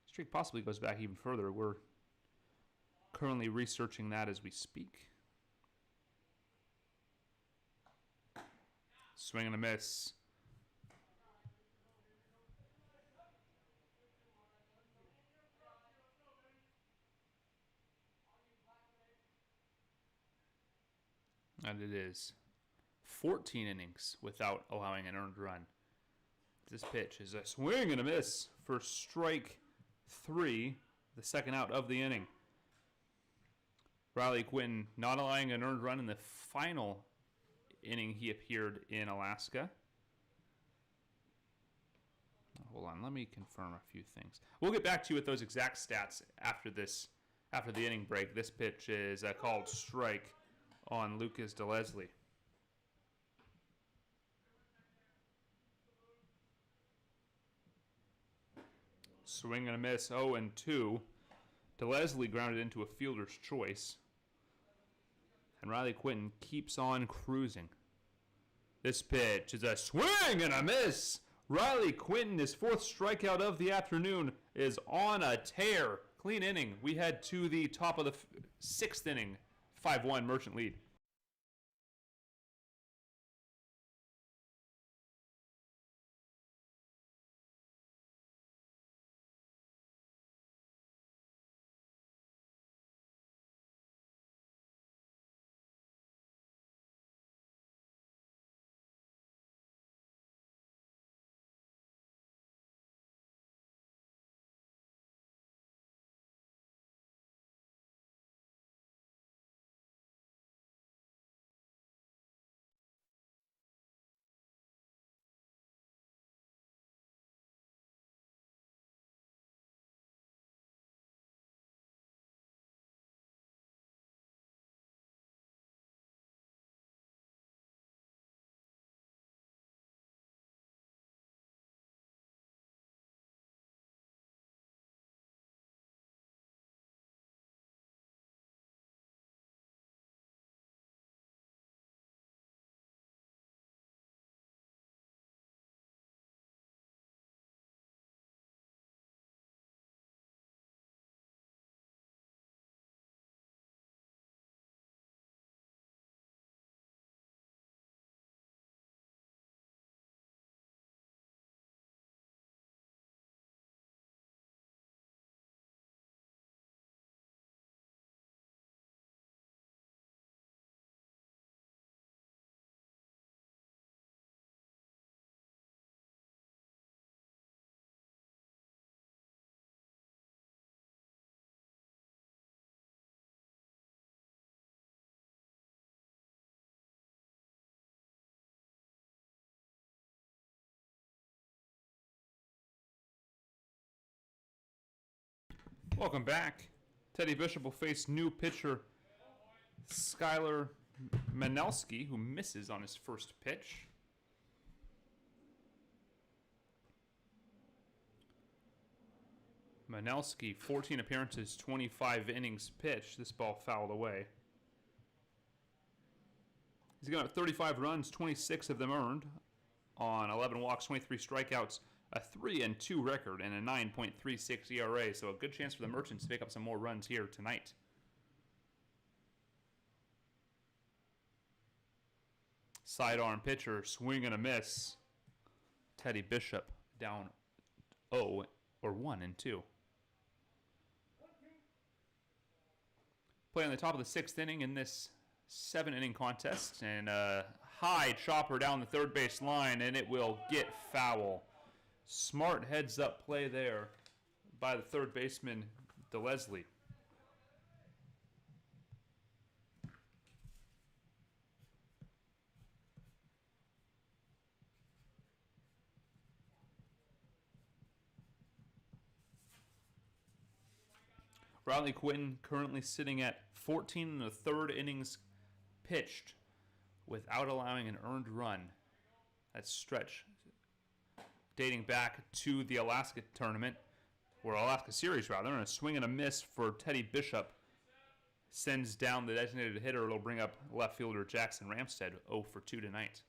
Streak possibly goes back even further. We're currently researching that as we speak. Swing and a miss. And it is 14 innings without allowing an earned run. This pitch is a swing and a miss for strike 3, the second out of the inning. Riley Quinton not allowing an earned run in the final inning he appeared in Alaska. Hold on, let me confirm a few things. We'll get back to you with those exact stats after the inning break. This pitch is a called strike on Lucas DeLeslie. Swing and a miss, 0-2. DeLeslie grounded into a fielder's choice. And Riley Quinton keeps on cruising. This pitch is a swing and a miss. Riley Quinton, his 4th strikeout of the afternoon, is on a tear. Clean inning. We head to the top of the 6th inning. 5-1 Merchant lead. Welcome back. Teddy Bishop will face new pitcher Skylar Manelski, who misses on his first pitch. Manelski, 14 appearances, 25 innings pitched. This ball fouled away. He's got 35 runs, 26 of them earned on 11 walks, 23 strikeouts, a 3-2 record, and a 9.36 ERA. So a good chance for the Merchants to pick up some more runs here tonight. Sidearm pitcher, swing and a miss. Teddy Bishop down 0 or 1-2. Play on the top of the 6th inning in this 7-inning contest, and a high chopper down the third base line, and it will get foul. Smart heads-up play there by the third baseman, DeLeslie. Riley Quinton currently sitting at 14 1/3 innings pitched without allowing an earned run. That stretch dating back to the Alaska tournament, or Alaska series rather, and a swing and a miss for Teddy Bishop sends down the designated hitter. It'll bring up left fielder Jackson Ramstead 0 for 2 tonight.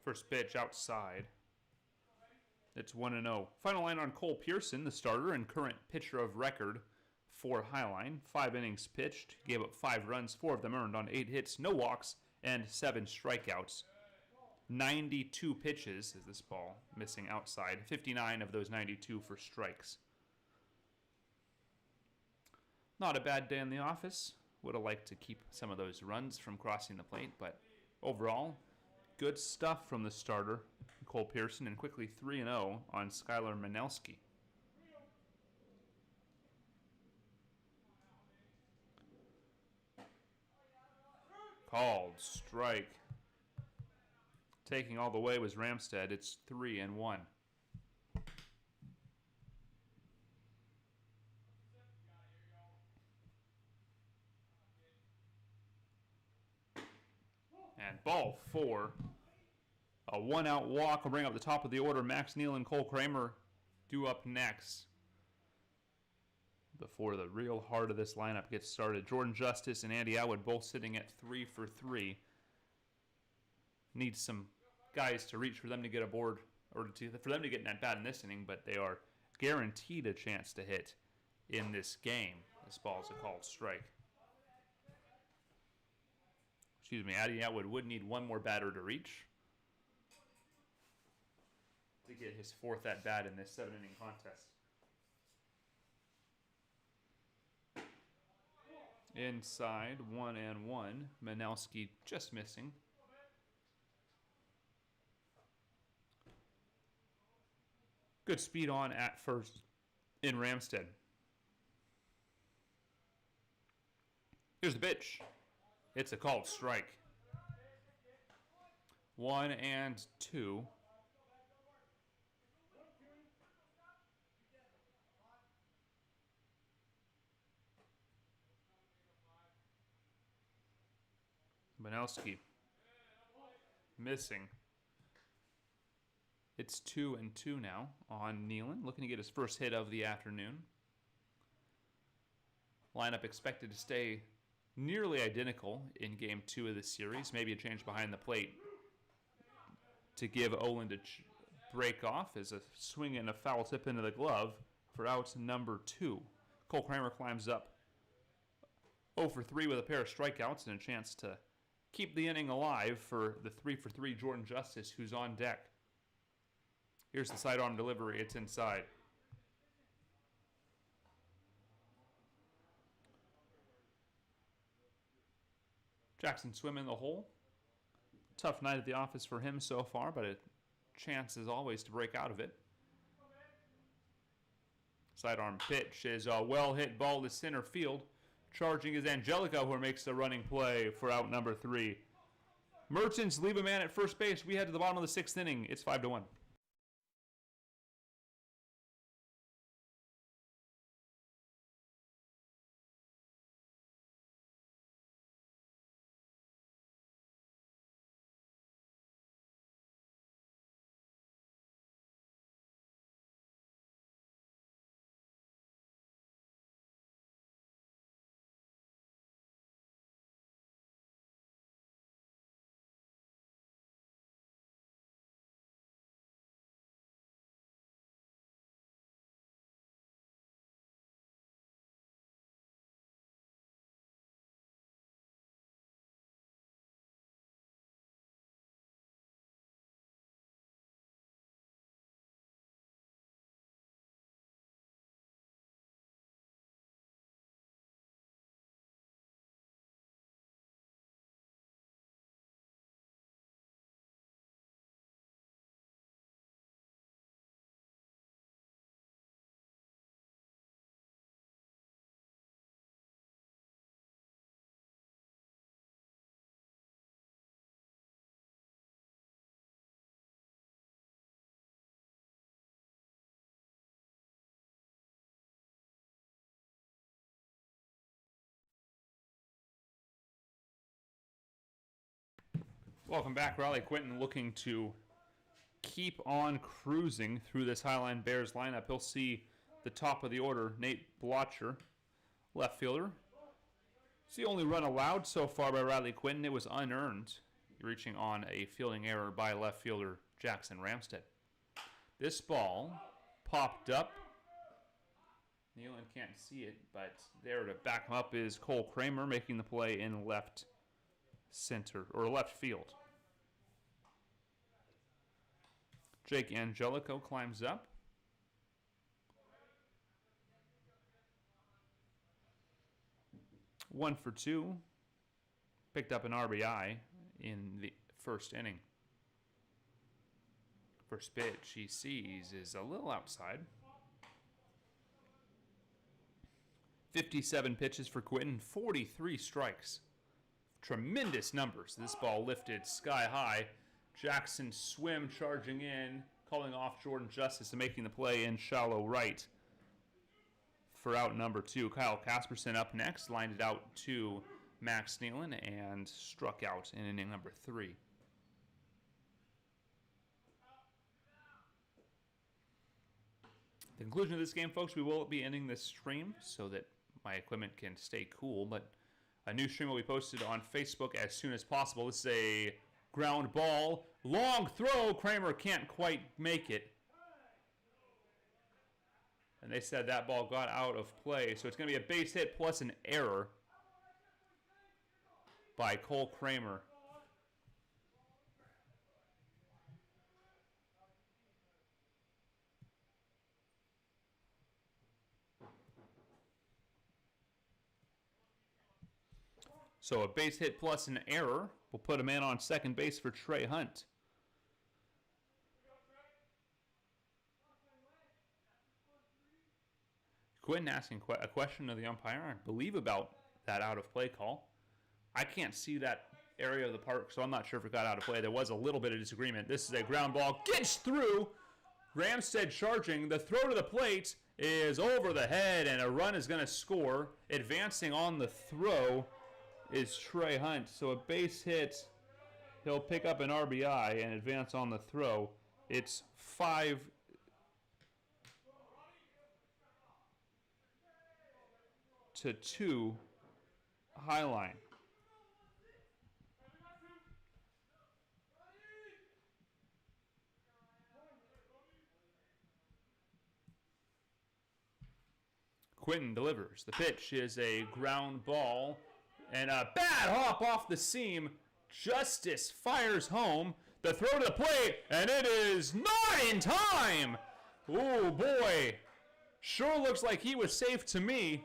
First pitch outside. It's 1-0. Final line on Cole Pearson, the starter and current pitcher of record for Highline. 5 innings pitched, gave up 5 runs, 4 of them earned on 8 hits, no walks, and 7 strikeouts. 92 pitches is this ball, missing outside. 59 of those 92 for strikes. Not a bad day in the office. Would have liked to keep some of those runs from crossing the plate, but overall, good stuff from the starter, Cole Pearson, and quickly 3-0 on Skylar Manelski. Called strike. Taking all the way was Ramstead. It's 3-1. And ball 4. A 1-out walk will bring up the top of the order. Max Neal and Cole Kramer due up next. Before the real heart of this lineup gets started, Jordan Justice and Andy Atwood both sitting at 3 for 3. Need some guys to reach for them to get aboard, or for them to get at bat in this inning, but they are guaranteed a chance to hit in this game. This ball is a called strike. Excuse me, Andy Atwood would need one more batter to reach to get his 4th at bat in this 7-inning contest. Inside, 1-1. Manelski just missing. Good speed on at first in Ramstead. Here's the pitch. It's a called strike. 1-2. Manelski missing. It's 2-2 now on Nealon, looking to get his first hit of the afternoon. Lineup expected to stay nearly identical in Game 2 of the series. Maybe a change behind the plate to give Olin a break off as a swing and a foul tip into the glove for out number 2. Cole Kramer climbs up 0 for 3 with a pair of strikeouts and a chance to keep the inning alive for the 3 for 3 Jordan Justice, who's on deck. Here's the sidearm delivery. It's inside. Jackson Swim in the hole. Tough night at the office for him so far, but a chance as always to break out of it. Sidearm pitch is a well-hit ball to center field. Charging is Angelico, who makes the running play for out number 3. Merchants leave a man at first base. We head to the bottom of the 6th inning. It's 5-1. Welcome back. Riley Quinton looking to keep on cruising through this Highline Bears lineup. He'll see the top of the order, Nate Blotcher, left fielder. It's the only run allowed so far by Riley Quinton. It was unearned, reaching on a fielding error by left fielder Jackson Ramstead. This ball popped up. Nealon can't see it, but there to back him up is Cole Kramer making the play in left center, or left field. Jake Angelico climbs up. One for two. Picked up an RBI in the first inning. First pitch he sees is a little outside. 57 pitches for Quinton, 43 strikes. Tremendous numbers. This ball lifted sky high. Jackson Swim charging in, calling off Jordan Justice and making the play in shallow right for out number two. Kyle Casperson up next, lined it out to Max Nealon and struck out in inning number 3. The conclusion of this game, folks, we will be ending this stream so that my equipment can stay cool, but a new stream will be posted on Facebook as soon as possible. This is a ground ball. Long throw. Kramer can't quite make it. And they said that ball got out of play. So it's going to be a base hit plus an error by Cole Kramer. So a base hit plus an error will put a man on second base for Trey Hunt. Quinton asking a question of the umpire, I believe, about that out-of-play call. I can't see that area of the park, so I'm not sure if it got out of play. There was a little bit of disagreement. This is a ground ball. Gets through. Ramstead charging. The throw to the plate is over the head, and a run is going to score. Advancing on the throw is Trey Hunt. So a base hit. He'll pick up an RBI and advance on the throw. It's 5-2 Highline. Quinton delivers. The pitch is a ground ball and a bad hop off the seam. Justice fires home. The throw to the plate, and it is not in time. Oh boy. Sure looks like he was safe to me.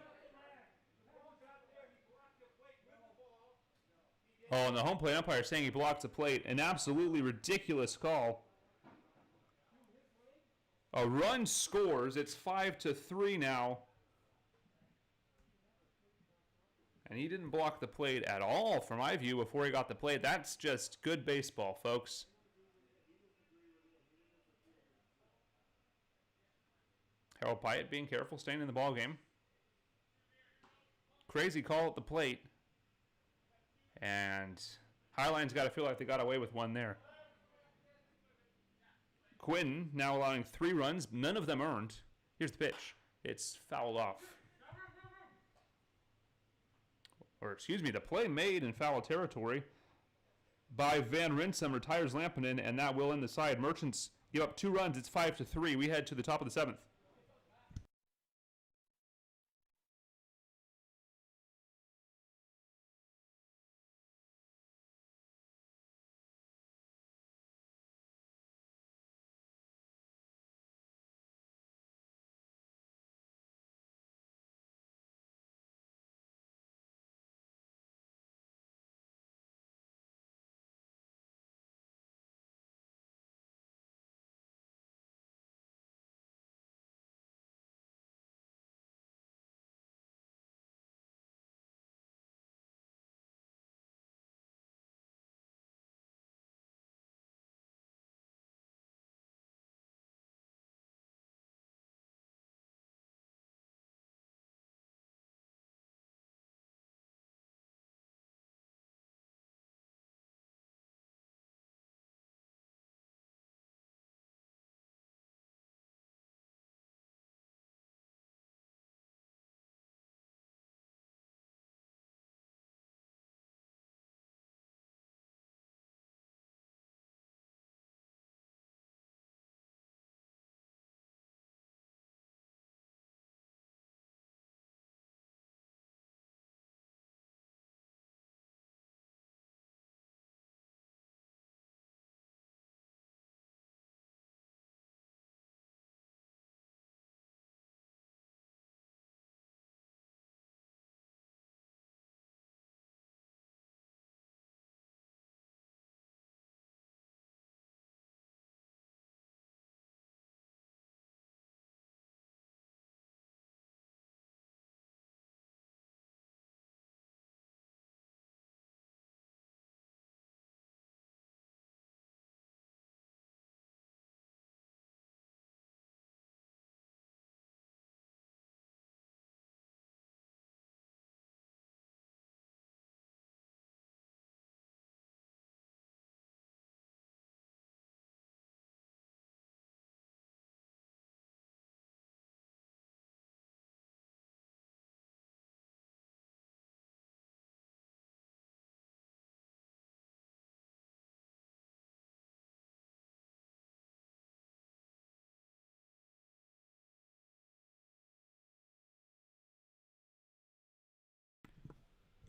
Oh, and the home plate umpire saying he blocked the plate. An absolutely ridiculous call. A run scores. It's 5-3 now. And he didn't block the plate at all, from my view, before he got the plate. That's just good baseball, folks. Harold Pyatt being careful, staying in the ball game. Crazy call at the plate. And Highline's got to feel like they got away with one there. Quinton now allowing 3 runs, none of them earned. Here's the pitch. It's fouled off. Or excuse me, the play made in foul territory by Van Rinsum retires Lampinen, and that will end the side. Merchants give up 2 runs. It's 5-3. We head to the top of the 7th.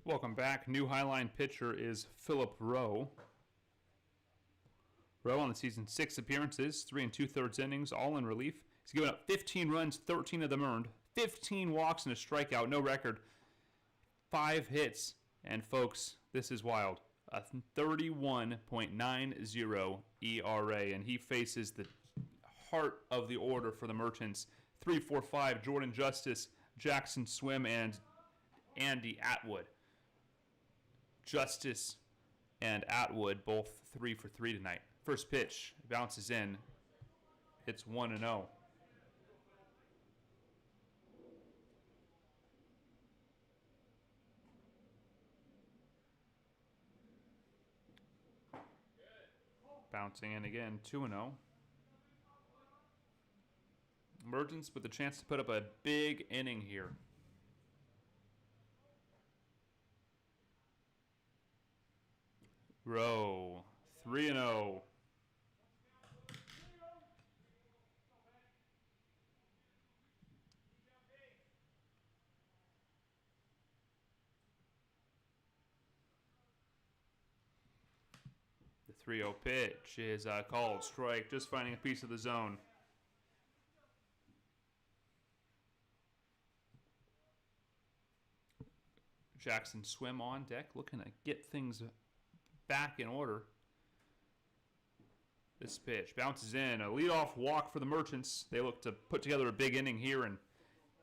Welcome back. New Highline pitcher is Philip Rowe. Rowe on the season 6 appearances, 3 2/3 innings, all in relief. He's given up 15 runs, 13 of them earned, 15 walks and a strikeout, no record, 5 hits, and folks, this is wild, a 31.90 ERA, and he faces the heart of the order for the Merchants. 3-4-5, Jordan Justice, Jackson Swim, and Andy Atwood. Justice and Atwood both 3 for 3 tonight. First pitch bounces in. It's 1-0. Bouncing in again, 2-0. Merchants with a chance to put up a big inning here. Rowe, 3-0. The 3-0 pitch is called strike, just finding a piece of the zone. Jackson Swim on deck, looking to get things back in order. This pitch bounces in, a leadoff walk for the Merchants. They look to put together a big inning here and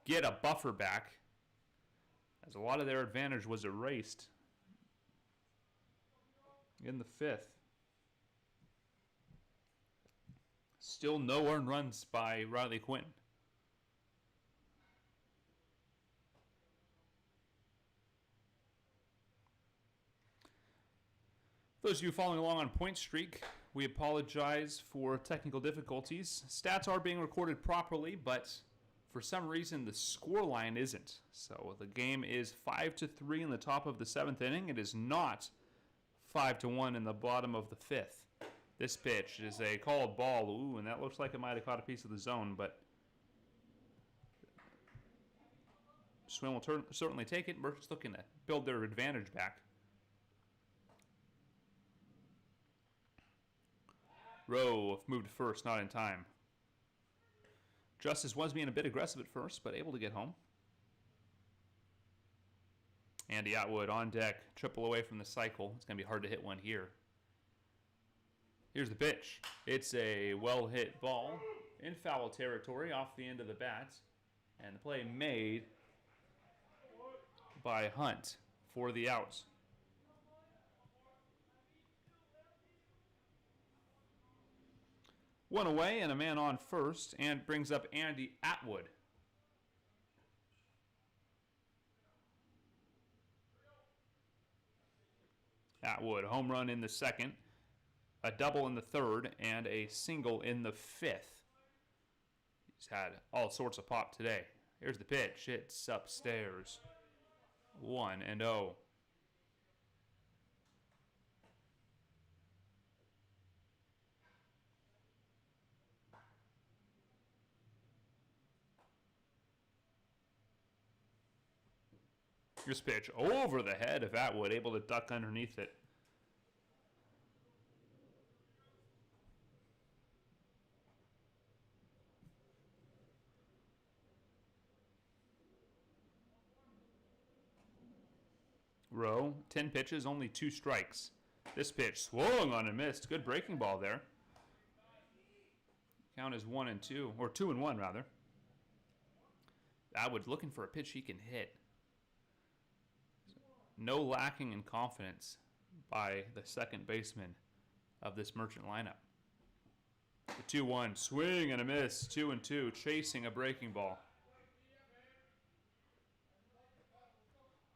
get a buffer back, as a lot of their advantage was erased in the 5th. Still no earned runs by Riley Quinton. Those of you following along on Point Streak, we apologize for technical difficulties. Stats are being recorded properly, but for some reason the score line isn't. So the game is 5-3 in the top of the 7th inning. It is not 5-1 in the bottom of the 5th. This pitch is a called ball. Ooh, and that looks like it might have caught a piece of the zone, but Swim will certainly take it. Merchants looking to build their advantage back. Rowe moved to first, not in time. Justice was being a bit aggressive at first, but able to get home. Andy Atwood on deck, triple away from the cycle. It's going to be hard to hit one here. Here's the pitch. It's a well-hit ball in foul territory off the end of the bat. And the play made by Hunt for the out. One away and a man on first, and brings up Andy Atwood. Atwood, home run in the 2nd, a double in the 3rd, and a single in the 5th. He's had all sorts of pop today. Here's the pitch. It's upstairs. 1-0. This pitch over the head of Atwood, able to duck underneath it. Rowe, 10 pitches, only 2 strikes. This pitch swung on and missed. Good breaking ball there. Count is 1-2, or 2-1 rather. Atwood looking for a pitch he can hit. No lacking in confidence by the second baseman of this Merchant lineup. The 2-1, swing and a miss, 2-2, chasing a breaking ball.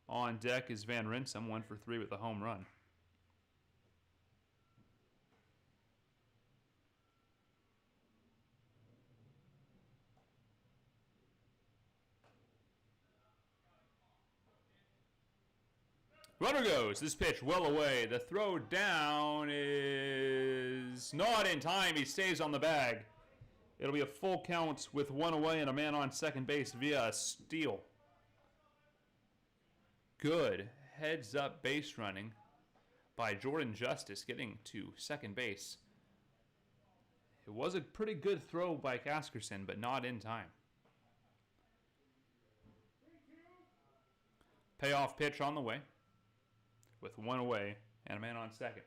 On deck is Van Rinsum, 1 for 3 with a home run. Runner goes. This pitch well away. The throw down is not in time. He stays on the bag. It'll be a full count with 1 away and a man on second base via a steal. Good heads-up base running by Jordan Justice, getting to second base. It was a pretty good throw by Caskerson, but not in time. Payoff pitch on the way, with one away and a man on second.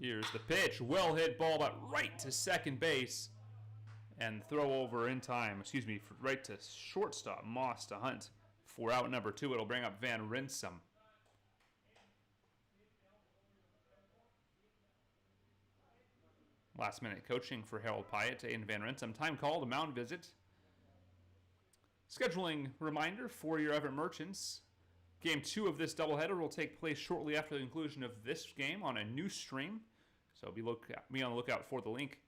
Here's the pitch. Well hit ball, but right to second base. And throw over in time. Right to shortstop. Moss to Hunt for out number 2. It'll bring up Van Rinsum. Last minute coaching for Harold Pyatt and Van Rinsum. Time called, a mound visit. Scheduling reminder for your Everett Merchants. Game 2 of this doubleheader will take place shortly after the conclusion of this game on a new stream. So be on the lookout for the link.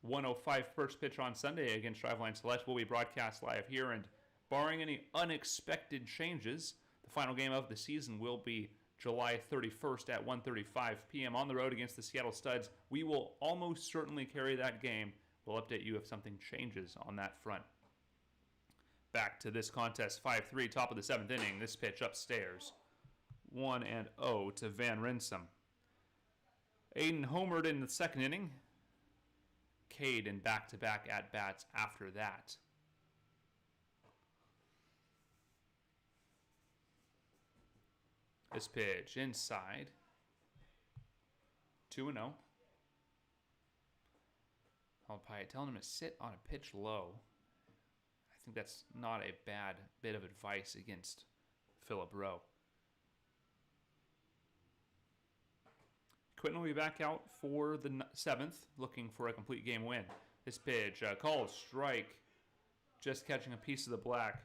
1:05 first pitch on Sunday against Driveline Select will be broadcast live here. And barring any unexpected changes, the final game of the season will be July 31st at 1:35 p.m. on the road against the Seattle Studs. We will almost certainly carry that game. We'll update you if something changes on that front. Back to this contest, 5-3, top of the 7th inning. This pitch upstairs. 1-0 to Van Rinsum. Aiden homered in the second inning. Cade in back-to-back at-bats after that. This pitch inside. 2-0. Harold Pyatt telling him to sit on a pitch low. I think that's not a bad bit of advice against Phillip Rowe. Quinton will be back out for the 7th, looking for a complete game win. This pitch, called strike, just catching a piece of the black.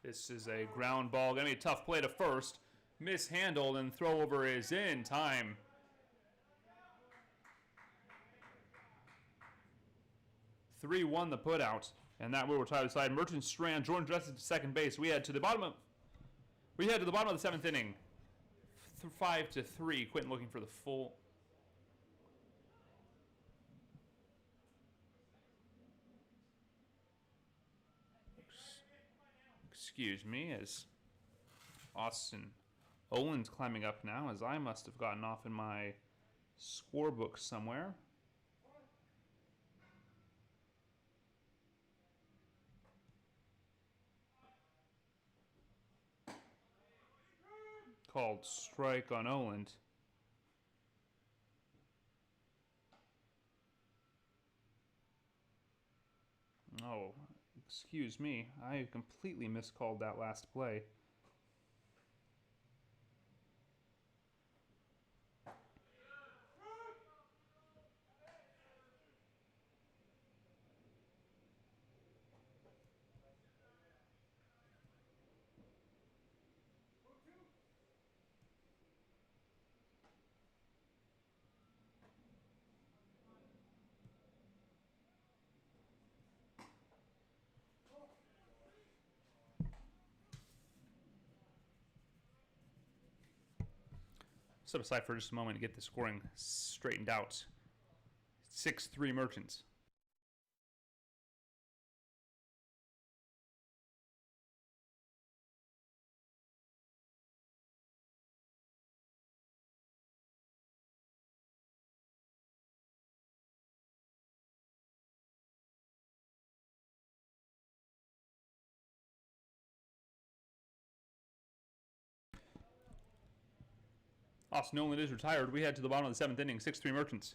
This is a ground ball. Going to be a tough play to first. Mishandled, and throw over is in time. (3-1) the put out, and that will retire the side. Merchant Strand, Jordan Justice to second base. We head to the bottom of the 7th inning. 5-3. Quinton looking for the full. Excuse me, as Austin Olin's climbing up now, as I must have gotten off in my scorebook somewhere. Called strike on Oland. Oh, excuse me. I completely miscalled that last play. Step aside for just a moment to get the scoring straightened out. 6-3 Merchants. Austin Nolan is retired. We head to the bottom of the 7th inning. 6-3 Merchants.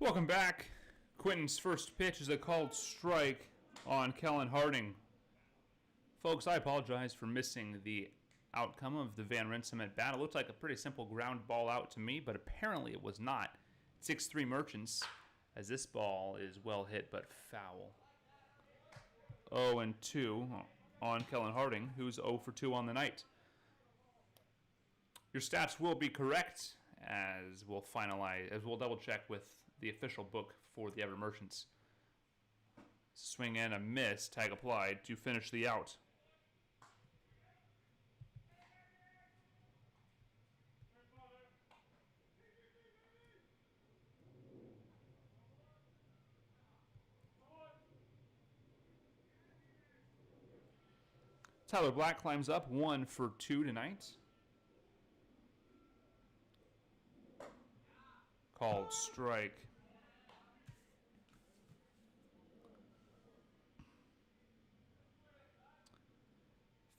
Welcome back. Quinton's first pitch is a called strike on Kellen Harding. Folks, I apologize for missing the outcome of the Van Rinsum at bat. It looked like a pretty simple ground ball out to me, but apparently it was not. 6-3 Merchants, as this ball is well hit but foul. 0-2 on Kellen Harding, who's 0 for 2 on the night. Your stats will be correct, as we'll double check with the official book for the Everett Merchants. Swing and a miss, tag applied to finish the out. Tyler Black climbs up 1 for 2 tonight. Called strike.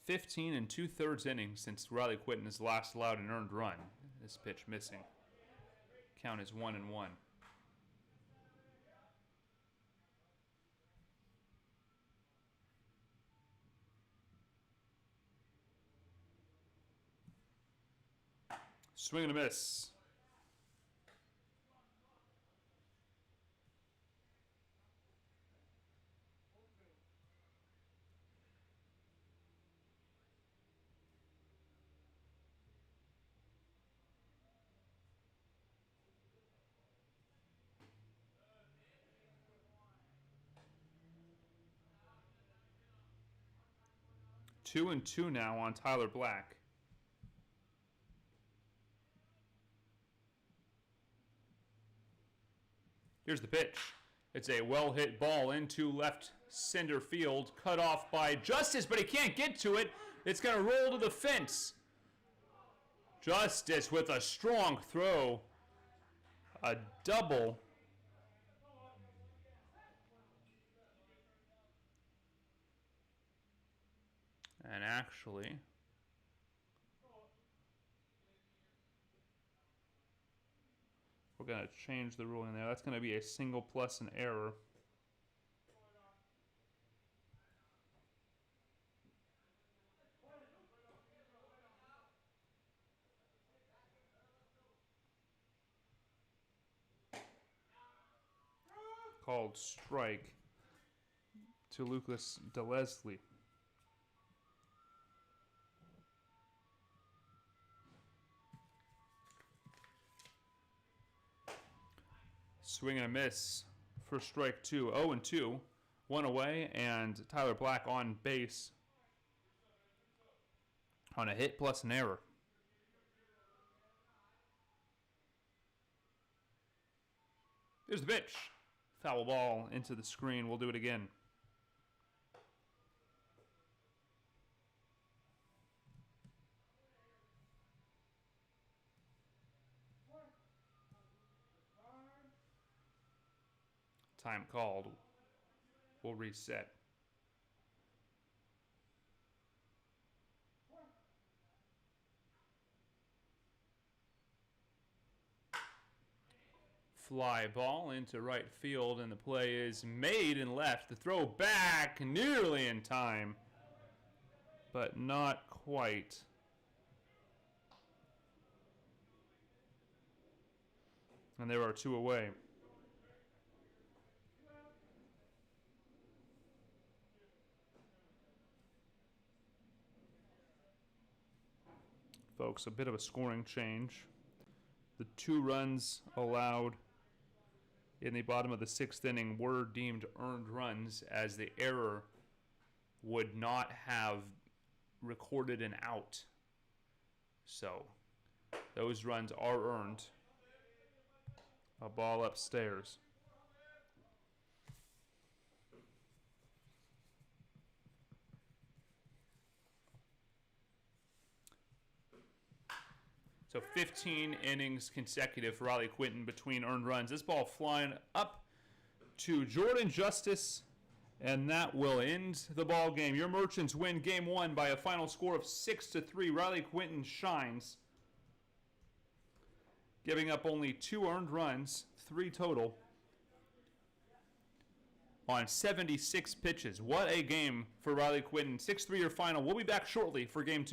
(15 2/3 innings since Riley Quinton has last allowed an earned run. This pitch missing. Count is 1-1. Swing and a miss. Two and two now on Tyler Black. Here's the pitch. It's a well-hit ball into left center field, cut off by Justice, but he can't get to it. It's going to roll to the fence. Justice with a strong throw. A double. And actually, we're going to change the ruling there. That's going to be a single plus an error. Called strike to Lucas DeLeslie. Swing and a miss for strike two. 0-2. One away, and Tyler Black on base on a hit plus an error. There's the pitch. Foul ball into the screen. We'll do it again. Time called. We'll reset. Fly ball into right field, and the play is made and left. The throw back nearly in time, but not quite. And there are two away. Folks, a bit of a scoring change. The 2 runs allowed in the bottom of the 6th inning were deemed earned runs, as the error would not have recorded an out. So those runs are earned. A ball upstairs. So 15 innings consecutive for Riley Quinton between earned runs. This ball flying up to Jordan Justice, and that will end the ball game. Your Merchants win game 1 by a final score of 6-3. Riley Quinton shines, giving up only 2 earned runs, 3 total, on 76 pitches. What a game for Riley Quinton. 6-3 your final. We'll be back shortly for game 2.